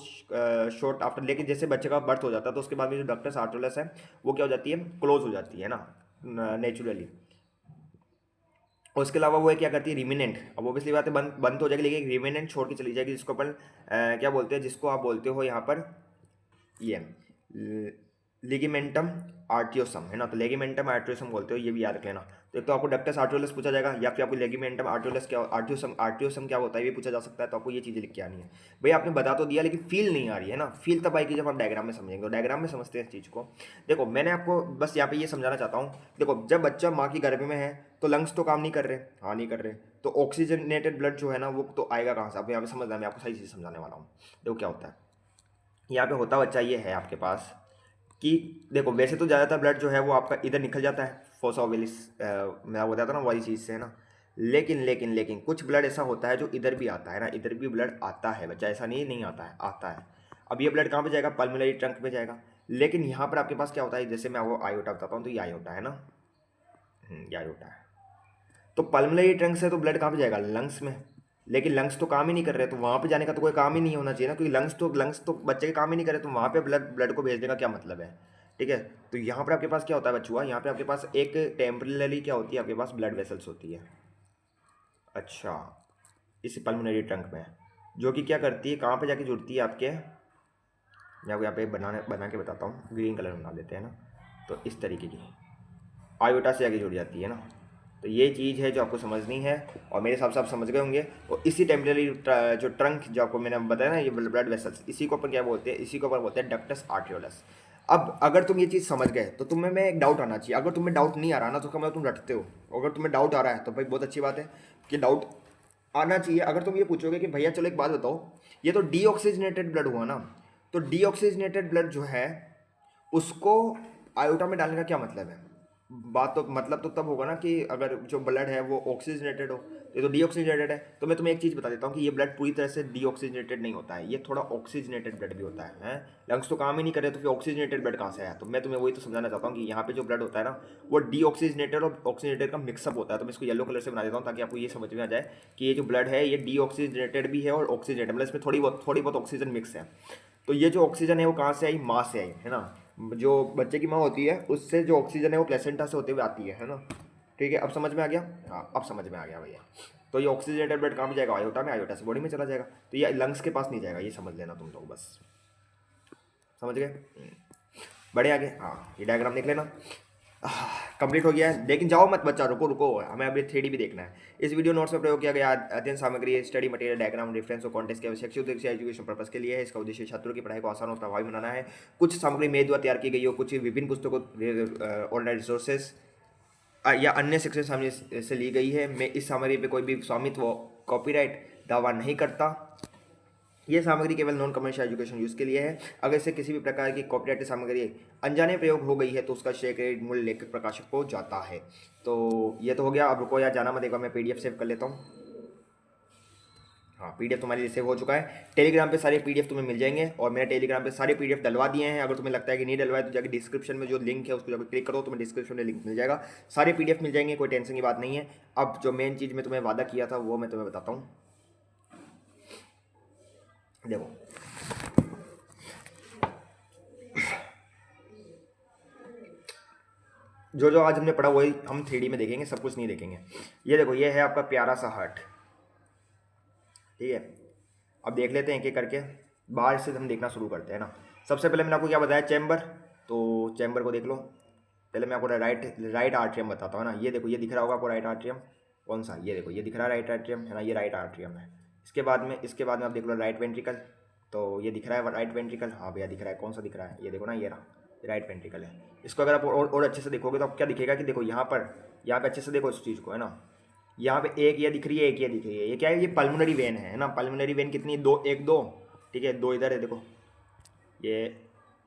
short after, लेकिन जैसे बच्चे का बर्थ हो जाता है तो उसके बाद में जो डक्टस आर्ट्रियोलस है वो क्या हो जाती है, क्लोज हो जाती है ना नेचुरली। और उसके अलावा वो क्या करती है, रिमिनेंट, अब ऑब्वियसली बात है बंद बंद तो हो जाएगी, लेकिन एक रिमिनेंट छोड़ के चली जाएगी, जिसको अपन क्या बोलते हैं, जिसको आप बोलते हो यहाँ पर ये लिगिमेंटम आर्टियोसम है ना, तो लेगिमेंटम आर्टियोसम बोलते हो, ये भी याद रख लेना। तो एक तो आपको डक्टस आर्टियोलस पूछा जाएगा, या फिर आपको लेगिमेंटम आर्टियोलस क्या, आर्टियोसम क्या होता है ये पूछा जा सकता है, तो आपको ये चीज़ें लिख के आनी है। भाई आपने बता तो दिया लेकिन फील नहीं आ रही है ना, फील तब आएगी जब आप डायग्राम में समझेंगे। तो डायग्राम में समझते हैं इस चीज़ को। देखो मैंने आपको बस यहाँ पे ये समझाना चाहता हूँ, देखो जब बच्चा माँ की गर्भ में है तो लंग्स तो काम नहीं कर रहे, हाँ नहीं कर रहे, तो ऑक्सीजनेटेड ब्लड जो है ना वो तो आएगा कहाँ से, आप यहाँ पे समझना, मैं आपको सही चीज़ समझाने वाला हूँ। देखो क्या होता है, यहाँ पे होता बच्चा ये है आपके पास कि देखो वैसे तो ज़्यादातर ब्लड जो है वो आपका इधर निकल जाता है, फोसा ओविलिस मैं बताता ना वही चीज़ से है ना, लेकिन कुछ ब्लड ऐसा होता है जो इधर भी आता है ना, इधर भी ब्लड आता है बच्चा, ऐसा नहीं नहीं आता है, आता है। अब ये ब्लड कहाँ पे जाएगा, पल्मोनरी ट्रंक पे जाएगा। लेकिन यहाँ पर आपके पास क्या होता है, जैसे मैं वो आयोटा बताता हूँ, तो ये आयोटा है ना, ये आयोटा है। तो पल्मोनरी ट्रंक से तो ब्लड कहाँ पे जाएगा, लंग्स में। लेकिन लंग्स तो काम ही नहीं कर रहे, तो वहाँ पे जाने का तो कोई काम ही नहीं होना चाहिए ना, क्योंकि लंग्स तो बच्चे के काम ही नहीं कर रहे, तो वहाँ पे ब्लड ब्लड को भेजने का क्या मतलब है, ठीक है। तो यहाँ पर आपके पास क्या होता है बच्चुआ, यहाँ पे आपके पास एक टेम्परली क्या होती है, आपके पास ब्लड वेसल्स होती है। अच्छा, इस पल्मोनरी ट्रंक में, जो कि क्या करती है, कहाँ पे जाके जुड़ती है आपके, मैं आपको यहाँ पे बना के बताता हूँ, ग्रीन कलर में बना देते हैं ना, तो इस तरीके की आयोटा से आगे जुड़ जाती है ना। तो ये चीज़ है जो आपको समझनी है, और मेरे हिसाब से आप समझ गए होंगे। और इसी टेम्पररी जो ट्रंक जो आपको मैंने बताया ना, ये ब्लड वेसल्स, इसी को अपन क्या बोलते हैं, इसी को अपन बोलते हैं डक्टस आर्टियोलस। अब अगर तुम ये चीज़ समझ गए तो तुम्हें में एक डाउट आना चाहिए, अगर तुम्हें डाउट नहीं आ रहा ना तो उसका मतलब तुम रटते हो, अगर तुम्हें डाउट आ रहा है तो भाई बहुत अच्छी बात है कि डाउट आना चाहिए। अगर तुम ये पूछोगे कि भैया चलो एक बात बताओ, ये तो डीऑक्सीजनेटेड ब्लड हुआ ना, तो डीऑक्सीजनेटेड ब्लड जो है उसको आयोटा में डालने का क्या मतलब है, बात तो मतलब तो तब होगा ना कि अगर जो ब्लड है वो ऑक्सीजनेटेड हो, ये तो डीऑक्सीजनेटेड है। तो मैं तुम्हें एक चीज़ बता देता हूँ कि ये ब्लड पूरी तरह से डीऑक्सीजनेटेड नहीं होता है, ये थोड़ा ऑक्सीजनेटेड ब्लड भी होता है, हैं? लंग्स तो काम ही नहीं कर रहे तो फिर ऑक्सीजनेटेड ब्लड कहाँ से आया, तो मैं तुम्हें वही तो समझाना चाहता हूँ कि यहाँ पे जो ब्लड होता है ना वो डीऑक्सीजनेटेड और ऑक्सीजनेटेड का मिक्सअप होता है। तो मैं इसको येलो कलर से बना देता हूँ ताकि आपको ये समझ में आ जाए कि ये जो ब्लड है ये डीऑक्सीजनेटेड भी है और ऑक्सीजनेटेड, मतलब इसमें थोड़ी बहुत ऑक्सीजन मिक्स है। तो ये जो ऑक्सीजन है वो कहाँ से आई, माँ से आई है ना, जो बच्चे की माँ होती है उससे जो ऑक्सीजन है वो प्लेसेंटा से होते हुए आती है ना, ठीक है। अब समझ में आ गया, हाँ अब समझ में आ गया भैया। तो ये ऑक्सीजनेटेड ब्लड कहाँ पे जाएगा, आयोटा में, आयोटा से बॉडी में चला जाएगा, तो ये लंग्स के पास नहीं जाएगा, ये समझ लेना तुम लोग बस, समझ गए। बड़े आगे, हाँ ये डायग्राम देख लेना। कंप्लीट हो गया है, लेकिन जाओ मत बच्चा, रुको रुको, हमें अभी 3D भी देखना है। इस वीडियो नोट्स में प्रयोग किया गया अध्ययन सामग्री स्टडी मटेरियल डायग्राम रेफरेंस और कॉन्टेक्स्ट के आवश्यक उद्देश्य एजुकेशन पर्पस के लिए है। इसका उद्देश्य छात्रों की पढ़ाई को आसान और प्रभावी बनाना है। कुछ सामग्री मेरे द्वारा तैयार की गई हो, कुछ विभिन्न पुस्तकों ऑनलाइन रिसोर्सेज या अन्य शिक्षण सामग्री से ली गई है। मैं इस सामग्री पे कोई भी स्वामित्व कॉपीराइट दावा नहीं करता। ये सामग्री केवल नॉन कमर्शियल एजुकेशन यूज़ के लिए है। अगर इससे किसी भी प्रकार की कॉपीराइट सामग्री अनजाने प्रयोग हो गई है तो उसका श्रेय क्रेडिट मूल लेखक प्रकाशक को जाता है। तो ये तो हो गया, अब रुको यार जाना मत, एक बार मैं PDF सेव कर लेता हूँ। हाँ PDF तुम्हारे लिए सेव हो चुका है। टेलीग्राम पे सारे PDF तुम्हें मिल जाएंगे, और मैंने टेलीग्राम पे सारे PDF डलवा दिए हैं। अगर तुम्हें लगता है कि नहीं डलवाए तो जाकर डिस्क्रिप्शन में जो लिंक है उसको जाकर क्लिक करो, तुम्हें डिस्क्रिप्शन में लिंक मिल जाएगा, सारे PDF मिल जाएंगे, कोई टेंशन की बात नहीं है। अब जो मेन चीज़ मैं तुम्हें वादा किया था वो मैं तुम्हें बताता हूँ। देखो जो जो आज हमने पढ़ा वही हम 3D में देखेंगे, सब कुछ नहीं देखेंगे। ये देखो, ये है आपका प्यारा सा हार्ट, ठीक है। अब देख लेते हैं एक एक करके, बाहर से हम देखना शुरू करते हैं ना। सबसे पहले मैंने आपको क्या बताया, चैम्बर। तो चैम्बर को देख लो। पहले मैं आपको राइट आर्ट्रियम बताता हूँ ना। ये देखो, ये दिख रहा होगा आपको राइट आर्ट्रियम। कौन सा, ये देखो, ये दिख रहा है राइट आर्ट्रियम, है ना, ये राइट आर्ट्रियम है। इसके बाद में आप देख लो राइट वेंट्रिकल। तो ये दिख रहा है राइट वेंट्रिकल, हाँ भैया दिख रहा है। कौन सा दिख रहा है, ये देखो ना, ये रहा, राइट वेंट्रिकल है। इसको अगर आप और अच्छे से देखोगे तो आप क्या दिखेगा कि देखो यहाँ पे अच्छे से देखो इस चीज़ को, है ना। यहाँ पे एक ये दिख रही है, एक ये दिख रही है, ये क्या है, ये पल्मोनरी वेन है ना। पल्मोनरी वेन कितनी, दो, एक दो, ठीक है, दो इधर है देखो, ये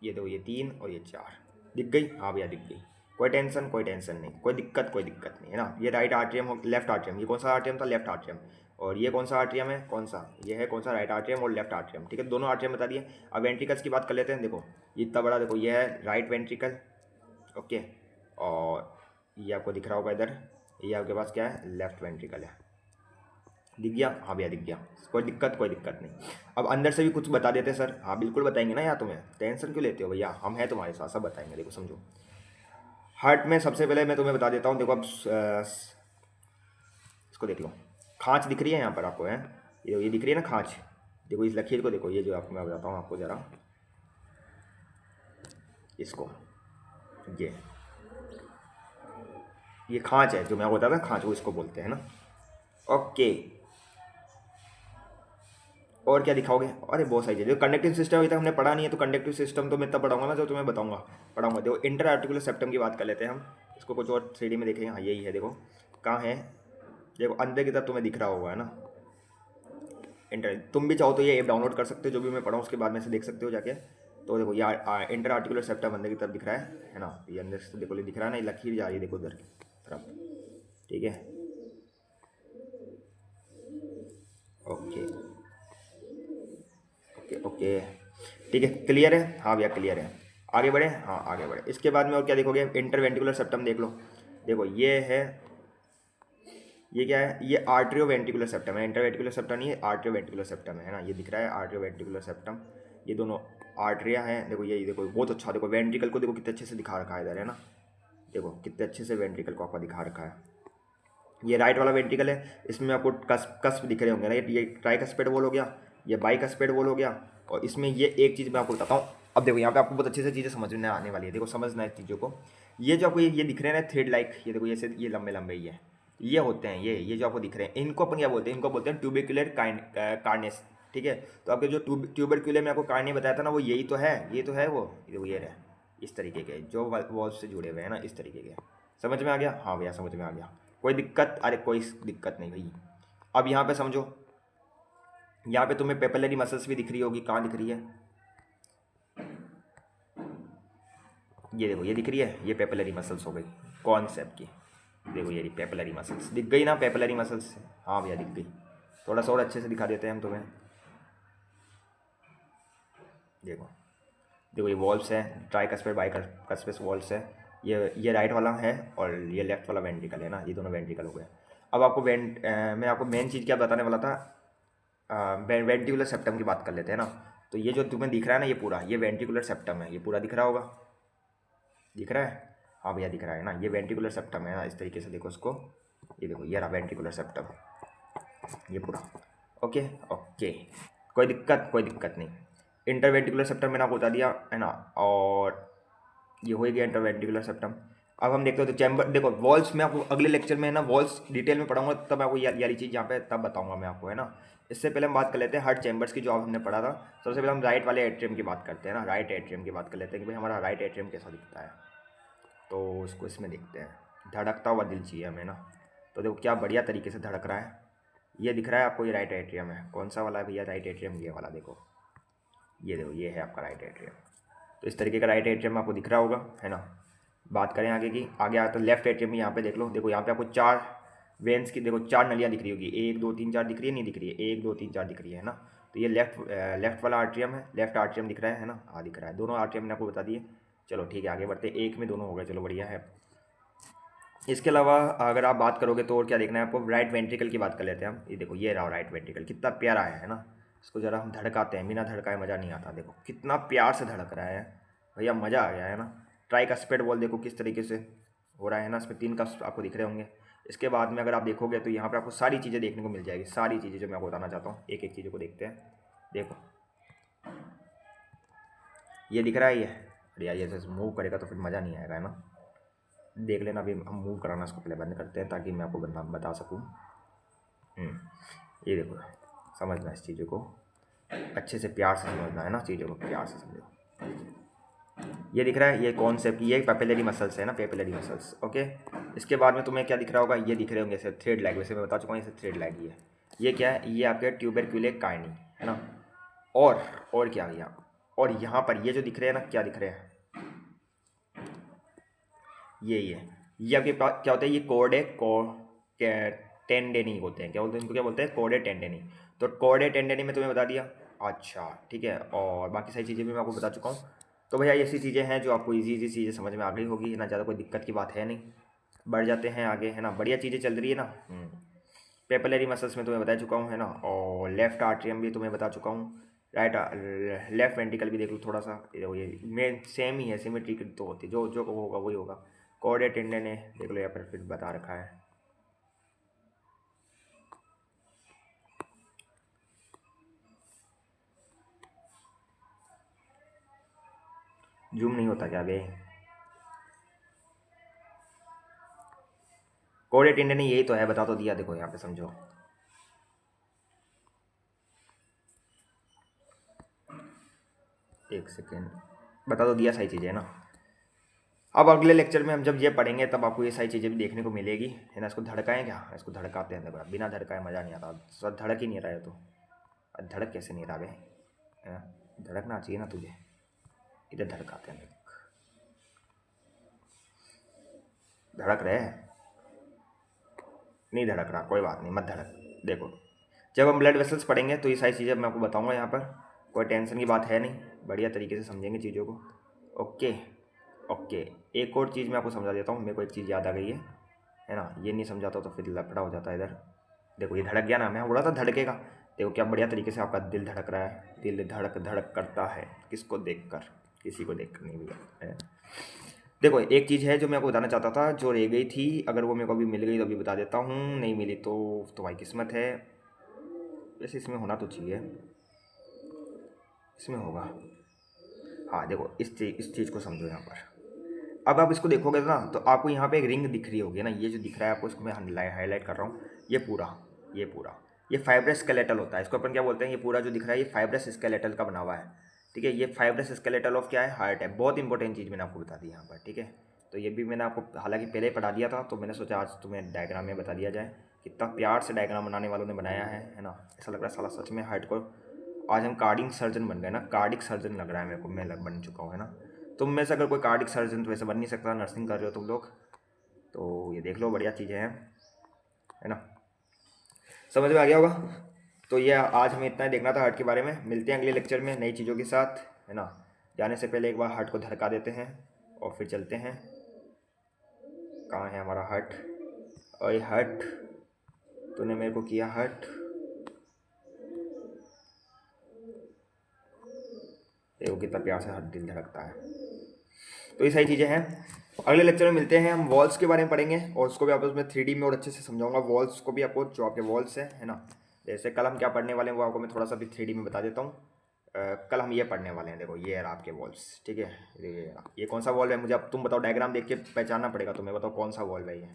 ये देखो, ये 3 और ये 4, दिख गई, हाँ भैया दिख गई। कोई टेंशन, कोई टेंशन नहीं, कोई दिक्कत नहीं, है ना। ये राइट आर्ट्रियम और लेफ्ट आर्ट्रियम, ये कौन सा आर्ट्रियम था, लेफ्ट आर्ट्रियम। और ये कौन सा आर्ट्रियम है, कौन सा, ये है कौन सा, राइट आर्ट्रियम और लेफ्ट आर्ट्रियम, ठीक है, दोनों आर्ट्रियम बता दिए। अब वेंट्रिकल्स की बात कर लेते हैं। देखो ये इतना बड़ा, देखो ये है राइट वेंट्रिकल, ओके। और ये आपको दिख रहा होगा इधर, ये आपके पास क्या है, लेफ्ट वेंट्रिकल है। दिख गया, हाँ भैया दिख गया, कोई दिक्कत नहीं। अब अंदर से भी कुछ बता देते हैं सर, हाँ बिल्कुल बताएंगे ना यार, तुम्हें टेंशन क्यों लेते हो भैया, हम हैं तुम्हारे साथ, सब बताएंगे। देखो समझो, हार्ट में सबसे पहले मैं तुम्हें बता देता हूँ। देखो अब इसको देख लो, खांच दिख रही है यहाँ पर आपको, है ये दिख रही है ना खांच। देखो इस लकीर को देखो, ये जो आपको मैं बताता हूँ आपको ज़रा, इसको, ये खांच है, जो मैं बताया था खांच, वो इसको बोलते हैं ना, ओके। और क्या दिखाओगे, अरे बहुत सारी चीज़ें। कंडक्टिव सिस्टम अभी तक हमने पढ़ा नहीं है, तो कंडक्टिव सिस्टम तो मैं तब पढ़ाऊंगा ना जो तुम्हें पढ़ाऊंगा। देखो इंटर आर्टिकुलर सेप्टम की बात कर लेते हैं हम, इसको कुछ और 3D में देखेंगे। हाँ यही है, देखो कहाँ है, देखो अंदर की तरफ तुम्हें दिख रहा होगा, है ना। इंटर, तुम भी चाहो तो ये ऐप डाउनलोड कर सकते हो, जो भी मैं पढ़ाऊँ उसके बाद में से देख सकते हो जाके। तो देखो यार, इंटर आर्टिकुलर सेप्टम अंदर की तरफ दिख रहा है ना। ये अंदर से देखो, ये दिख रहा है ना, ये लकीर जा रही है देखो उधर की तरफ, ठीक है, ओके ओके ओके, ठीक है, क्लियर है, हाँ भैया क्लियर है। आगे बढ़े, हाँ आगे बढ़े। इसके बाद में और क्या देखोगे, इंटरवेंट्रिकुलर सेप्टम देख लो। देखो ये है, ये क्या है, ये आर्ट्रियो वेंट्रिकुलर सेप्टम है, इंटरवेंट्रिकुलर सेप्टम नहीं है, आर्ट्रियो वेंट्रिकुलर सेप्टम है ना। ये दिख रहा है आर्ट्रियो वेंट्रिकुलर सेप्टम, ये दोनों आर्ट्रिया हैं। देखो ये देखो बहुत अच्छा, देखो वेंट्रिकल को देखो कितने अच्छे से दिखा रखा है इधर, है ना। देखो कितने अच्छे से वेंट्रिकल को आपको दिखा रखा है। ये राइट वाला वेंट्रिकल है, इसमें आपको कस्प दिख रहे होंगे ना, ये ट्राइकस्पेड वॉल हो गया, ये बाइकस्पेड वॉल हो गया। और इसमें ये एक चीज़ मैं आपको बताता हूँ। अब देखो यहाँ पे आपको बहुत अच्छे से चीज़ें समझ में आने वाली है, देखो समझना है इस चीज़ों को। ये जो आपको ये दिख रहे हैं ना थ्रेड लाइक, ये देखो ये लंबे लंबे ये होते हैं, ये जो आपको दिख रहे हैं, इनको अपन क्या बोलते हैं, इनको बोलते हैं ट्यूबिकुलर कार्नेस, ठीक है। तो आपके जो ट्यूबरक्यूलर में आपको कार्ने बताया था ना, वो यही तो है, वो देखो ये रहे, इस तरीके के जो वॉल्व से जुड़े हुए हैं ना, इस तरीके के। समझ में आ गया, हाँ भैया समझ में आ गया, कोई दिक्कत, अरे कोई दिक्कत नहीं भाई। अब यहाँ पे समझो, यहाँ पे तुम्हें पेपलरी मसल्स भी दिख रही होगी, कहाँ दिख रही है, ये देखो ये दिख रही है, ये पेपलरी मसल्स हो गई कॉन्सेप्ट की। देखो ये पेपलरी मसल्स दिख गई ना, पेपलरी मसल्स, हाँ भैया दिख गई। थोड़ा सा और अच्छे से दिखा देते हैं हम तुम्हें। देखो देखो ये वॉल्व्स है, ट्राइकस्पेड बाइकस्पेड वॉल्व्स है। ये राइट वाला है और ये लेफ्ट वाला वेंट्रिकल है ना, ये दोनों वेंट्रिकल हो गए। अब आपको मैं आपको मेन चीज़ क्या बताने वाला था, वेंट्रिकुलर सेप्टम की बात कर लेते हैं ना। तो ये जो तुम्हें दिख रहा है ना, ये पूरा ये वेंट्रिकुलर सेप्टम है, ये पूरा दिख रहा होगा, दिख रहा है, हाँ भैया दिख रहा है ना, ये वेंट्रिकुलर सेप्टम है ना। इस तरीके से देखो उसको, ये देखो ये रहा वेंट्रिकुलर सेप्टम, ये पूरा, ओके ओके, कोई दिक्कत नहीं। इंटरवेंट्रिकुलर सेप्टम मैंने आपको बता दिया, है ना। और ये हो गया इंटरवेंट्रिकुलर सेप्टम। अब हम देखते हो तो चैम्बर, देखो वॉल्स में आपको अगले लेक्चर में, है ना, वॉल्स डिटेल में पढ़ाऊंगा, तब आपको ये वाली चीज़ यहाँ पे तब बताऊंगा मैं आपको, है ना। इससे पहले हम बात कर लेते हैं हार्ट चैम्बर्स की, जो अब हमने पढ़ा था। सबसे पहले हम राइट वाले एट्रियम की बात करते हैं ना, राइट एट्रियम की बात कर लेते हैं कि भाई हमारा राइट एट्रियम कैसा दिखता है। तो उसको इसमें देखते हैं, धड़कता हुआ दिल चाहिए हमें ना। तो देखो क्या बढ़िया तरीके से धड़क रहा है, ये दिख रहा है आपको, ये राइट एट्रियम है। कौन सा वाला है भैया राइट एट्रियम, ये वाला देखो, ये देखो ये है आपका राइट एट्रियम। तो इस तरीके का राइट एट्रियम आपको दिख रहा होगा, है ना। बात करें आगे की, आगे आता तो लेफ्ट एट्रियम यहाँ पे देख लो, देखो यहाँ पे आपको 4 वेन्स की, देखो 4 नलियाँ दिख रही होगी, 1 2 3 4 दिख रही है, नहीं दिख रही है, 1 2 3 4 दिख रही है ना। तो ये लेफ्ट वाला आर्ट्रियम है, लेफ्ट आर्ट्रियम दिख रहा है ना, हाँ दिख रहा है। दोनों आर्ट्रियम मैंने आपको बता दिए। चलो ठीक है आगे बढ़ते हैं, एक में दोनों हो गए, चलो बढ़िया है। इसके अलावा अगर आप बात करोगे तो और क्या देखना है आपको, राइट वेंट्रिकल की बात कर लेते हैं हम। ये देखो ये रहा राइट वेंट्रिकल, कितना प्यारा है ना। इसको ज़रा हम धड़काते हैं, बिना धड़काए मज़ा नहीं आता। देखो कितना प्यार से धड़क रहा है भैया, मज़ा आ गया है ना। ट्राइकस्पेड वॉल देखो किस तरीके से हो रहा है ना, इसमें 3 कप्स आपको दिख रहे होंगे। इसके बाद में अगर आप देखोगे तो यहाँ पर आपको सारी चीज़ें देखने को मिल जाएगी, सारी चीज़ें जो मैं आपको बताना चाहता हूँ। एक एक चीज़ों को देखते हैं। देखो ये दिख रहा है ये, अरे यार ये जैसे मूव करेगा तो फिर मज़ा नहीं आएगा, है ना। देख लेना, अभी हम मूव कराना इसको पहले बंद करते हैं ताकि मैं आपको बता सकूँ। ये देखो, समझना इस चीज़ों को अच्छे से, प्यार से समझना है ना, चीज़ों को प्यार से समझो। ये दिख रहा है, ये कॉन्सेप्ट, ये पेपिलरी मसल्स है ना, पेपिलरी मसल्स। ओके, इसके बाद में तुम्हें क्या दिख रहा होगा, ये दिख रहे होंगे ऐसे थ्रेड लैग, वैसे मैं बता चुका हूँ इसे थ्रेड लैग ही है। ये क्या है, ये आपके ट्यूबरक्यूले काइनी है ना। और क्या भैया, और यहाँ पर ये जो दिख रहे हैं ना, क्या दिख रहे हैं, ये आपके पास क्या होता है, ये कोर्डे टेंडेनी होते हैं, क्या बोलते हैं इनको, क्या बोलते हैं, कोर्डे टेंडेनी। तो कोर्डे टेंडेनी में तुम्हें बता दिया। अच्छा ठीक है, और बाकी सारी चीज़ें भी मैं आपको बता चुका हूँ। तो भैया ऐसी चीज़ें हैं जो आपको इजी चीज़ें समझ में आ गई होगी, है ना, ज़्यादा कोई दिक्कत की बात है नहीं। बढ़ जाते हैं आगे, है ना, बढ़िया चीज़ें चल रही है ना। पेपिलरी मसल्स में तुम्हें बता चुका हूँ, है ना, और लेफ्ट आर्ट्रियम भी तुम्हें बता चुका हूँ। लेफ्ट वेंट्रिकल भी देख लो थोड़ा सा, ये मेन सेम ही है, सिमेट्री तो होती है, जो जो होगा वही होगा। कोर्डे टेंडन है, देख लो यहाँ पर फिर बता रखा है। जूम नहीं होता क्या बे, कोर्डे टेंडन यही तो है, बता तो दिया, देखो यहाँ पे समझो। एक सेकेंड, बता तो दिया, सही चीज़ें है ना। अब अगले लेक्चर में हम जब ये पढ़ेंगे तब आपको ये सारी चीज़ें भी देखने को मिलेगी, है ना। इसको धड़काएं क्या, इसको धड़काते हैं, देखो बिना धड़काए मज़ा नहीं आता, सब धड़क ही नहीं रहा है तो। धड़क कैसे नहीं रहा बे, है ना, धड़कना चाहिए ना तुझे, इधर धड़काते हैं, धड़क रहे हैं, नहीं धड़क रहा, कोई बात नहीं, मत धड़क। देखो जब हम ब्लड वेसल्स पढ़ेंगे तो ये सारी चीज़ें मैं आपको बताऊंगा, यहाँ पर कोई टेंशन की बात है नहीं, बढ़िया तरीके से समझेंगे चीज़ों को। ओके ओके, एक और चीज़ मैं आपको समझा देता हूँ, मेरे को एक चीज़ याद आ गई है ना, ये नहीं समझाता तो फिर लफड़ा हो जाता है इधर। देखो ये धड़क गया ना, मैं बोला था धड़केगा, देखो क्या बढ़िया तरीके से आपका दिल धड़क रहा है, दिल धड़क धड़क करता है, किसको देखकर, किसी को देखकर नहीं भैया, है। देखो एक चीज़ है जो मैं आपको बताना चाहता था, जो रह गई थी, अगर वो मेरे को अभी मिल गई तो अभी बता देता हूँ, नहीं मिली तो तुम्हारी किस्मत है। वैसे इसमें होना तो चाहिए, इसमें होगा। हाँ देखो इस चीज़ को समझो यहाँ पर। अब आप इसको देखोगे ना तो आपको यहाँ पे एक रिंग दिख रही होगी ना, ये जो दिख रहा है आपको, इसको मैं हाईलाइट कर रहा हूँ। ये फाइब्रस स्केलेटल होता है, इसको अपन क्या बोलते हैं, ये पूरा जो दिख रहा है ये फाइब्रस स्केलेटल का बना हुआ है। ठीक है, ये फाइब्रस स्केलेटल ऑफ क्या है, हार्ट है। बहुत इंपॉर्टेंट चीज़ मैंने आपको बता दी यहाँ पर, ठीक है। तो ये भी मैंने आपको हालांकि पहले ही पढ़ा दिया था, तो मैंने सोचा आज तुम्हें डायग्राम में बता दिया जाए। कितना प्यार से डायग्राम बनाने वालों ने बनाया है ना। ऐसा लग रहा है साला सच में हार्ट को, आज हम कार्डिक सर्जन बन गए ना, कार्डिक सर्जन लग रहा है मेरे को, मैं बन चुका हूँ, है ना। तुम में से अगर कोई कार्डिक सर्जन तो वैसे बन नहीं सकता, नर्सिंग कर रहे हो तुम लोग, तो ये देख लो बढ़िया चीज़ें हैं, है ना, समझ में आ गया होगा। तो ये आज हमें इतना ही देखना था हार्ट के बारे में, मिलते हैं अगले लेक्चर में नई चीज़ों के साथ, है ना। जाने से पहले एक बार हार्ट को धड़का देते हैं और फिर चलते हैं। कहाँ है हमारा हार्ट, ओए हार्ट, तूने मेरे को किया हार्ट, देखो कितना प्यार से हार्ट दिल धड़कता है। तो ये सारी चीज़ें हैं, अगले लेक्चर में मिलते हैं। हम वॉल्स के बारे में पढ़ेंगे और उसको भी आपस में 3D में और अच्छे से समझाऊंगा, वॉल्स को भी आपको, जो आपके वॉल्स है ना। जैसे कल हम क्या पढ़ने वाले हैं वो आपको मैं थोड़ा सा भी 3D में बता देता हूँ। कल हम ये पढ़ने वाले हैं, देखो ये है आपके वॉल्स, ठीक है। ये कौन सा वॉल्व है मुझे अब तुम बताओ, डायग्राम देख के पहचानना पड़ेगा तुम्हें, बताओ कौन सा वॉल्व है ये।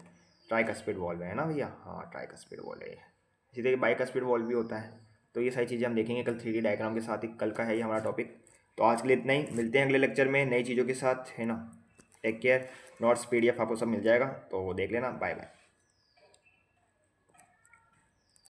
ट्राइकस्पिड वॉल्व है ना भैया, हाँ ट्राइकस्पिड वॉल्व है ये। इसी तरीके बाइकस्पिड वॉल्व भी होता है। तो ये सारी चीज़ें हम देखेंगे कल 3D डायग्राम के साथ ही, कल का है ये हमारा टॉपिक। तो आज के लिए इतना ही, मिलते हैं अगले लेक्चर में नई चीज़ों के साथ, है ना। टेक केयर, नोट्स PDF आपको सब मिल जाएगा, तो देख लेना, बाय बाय।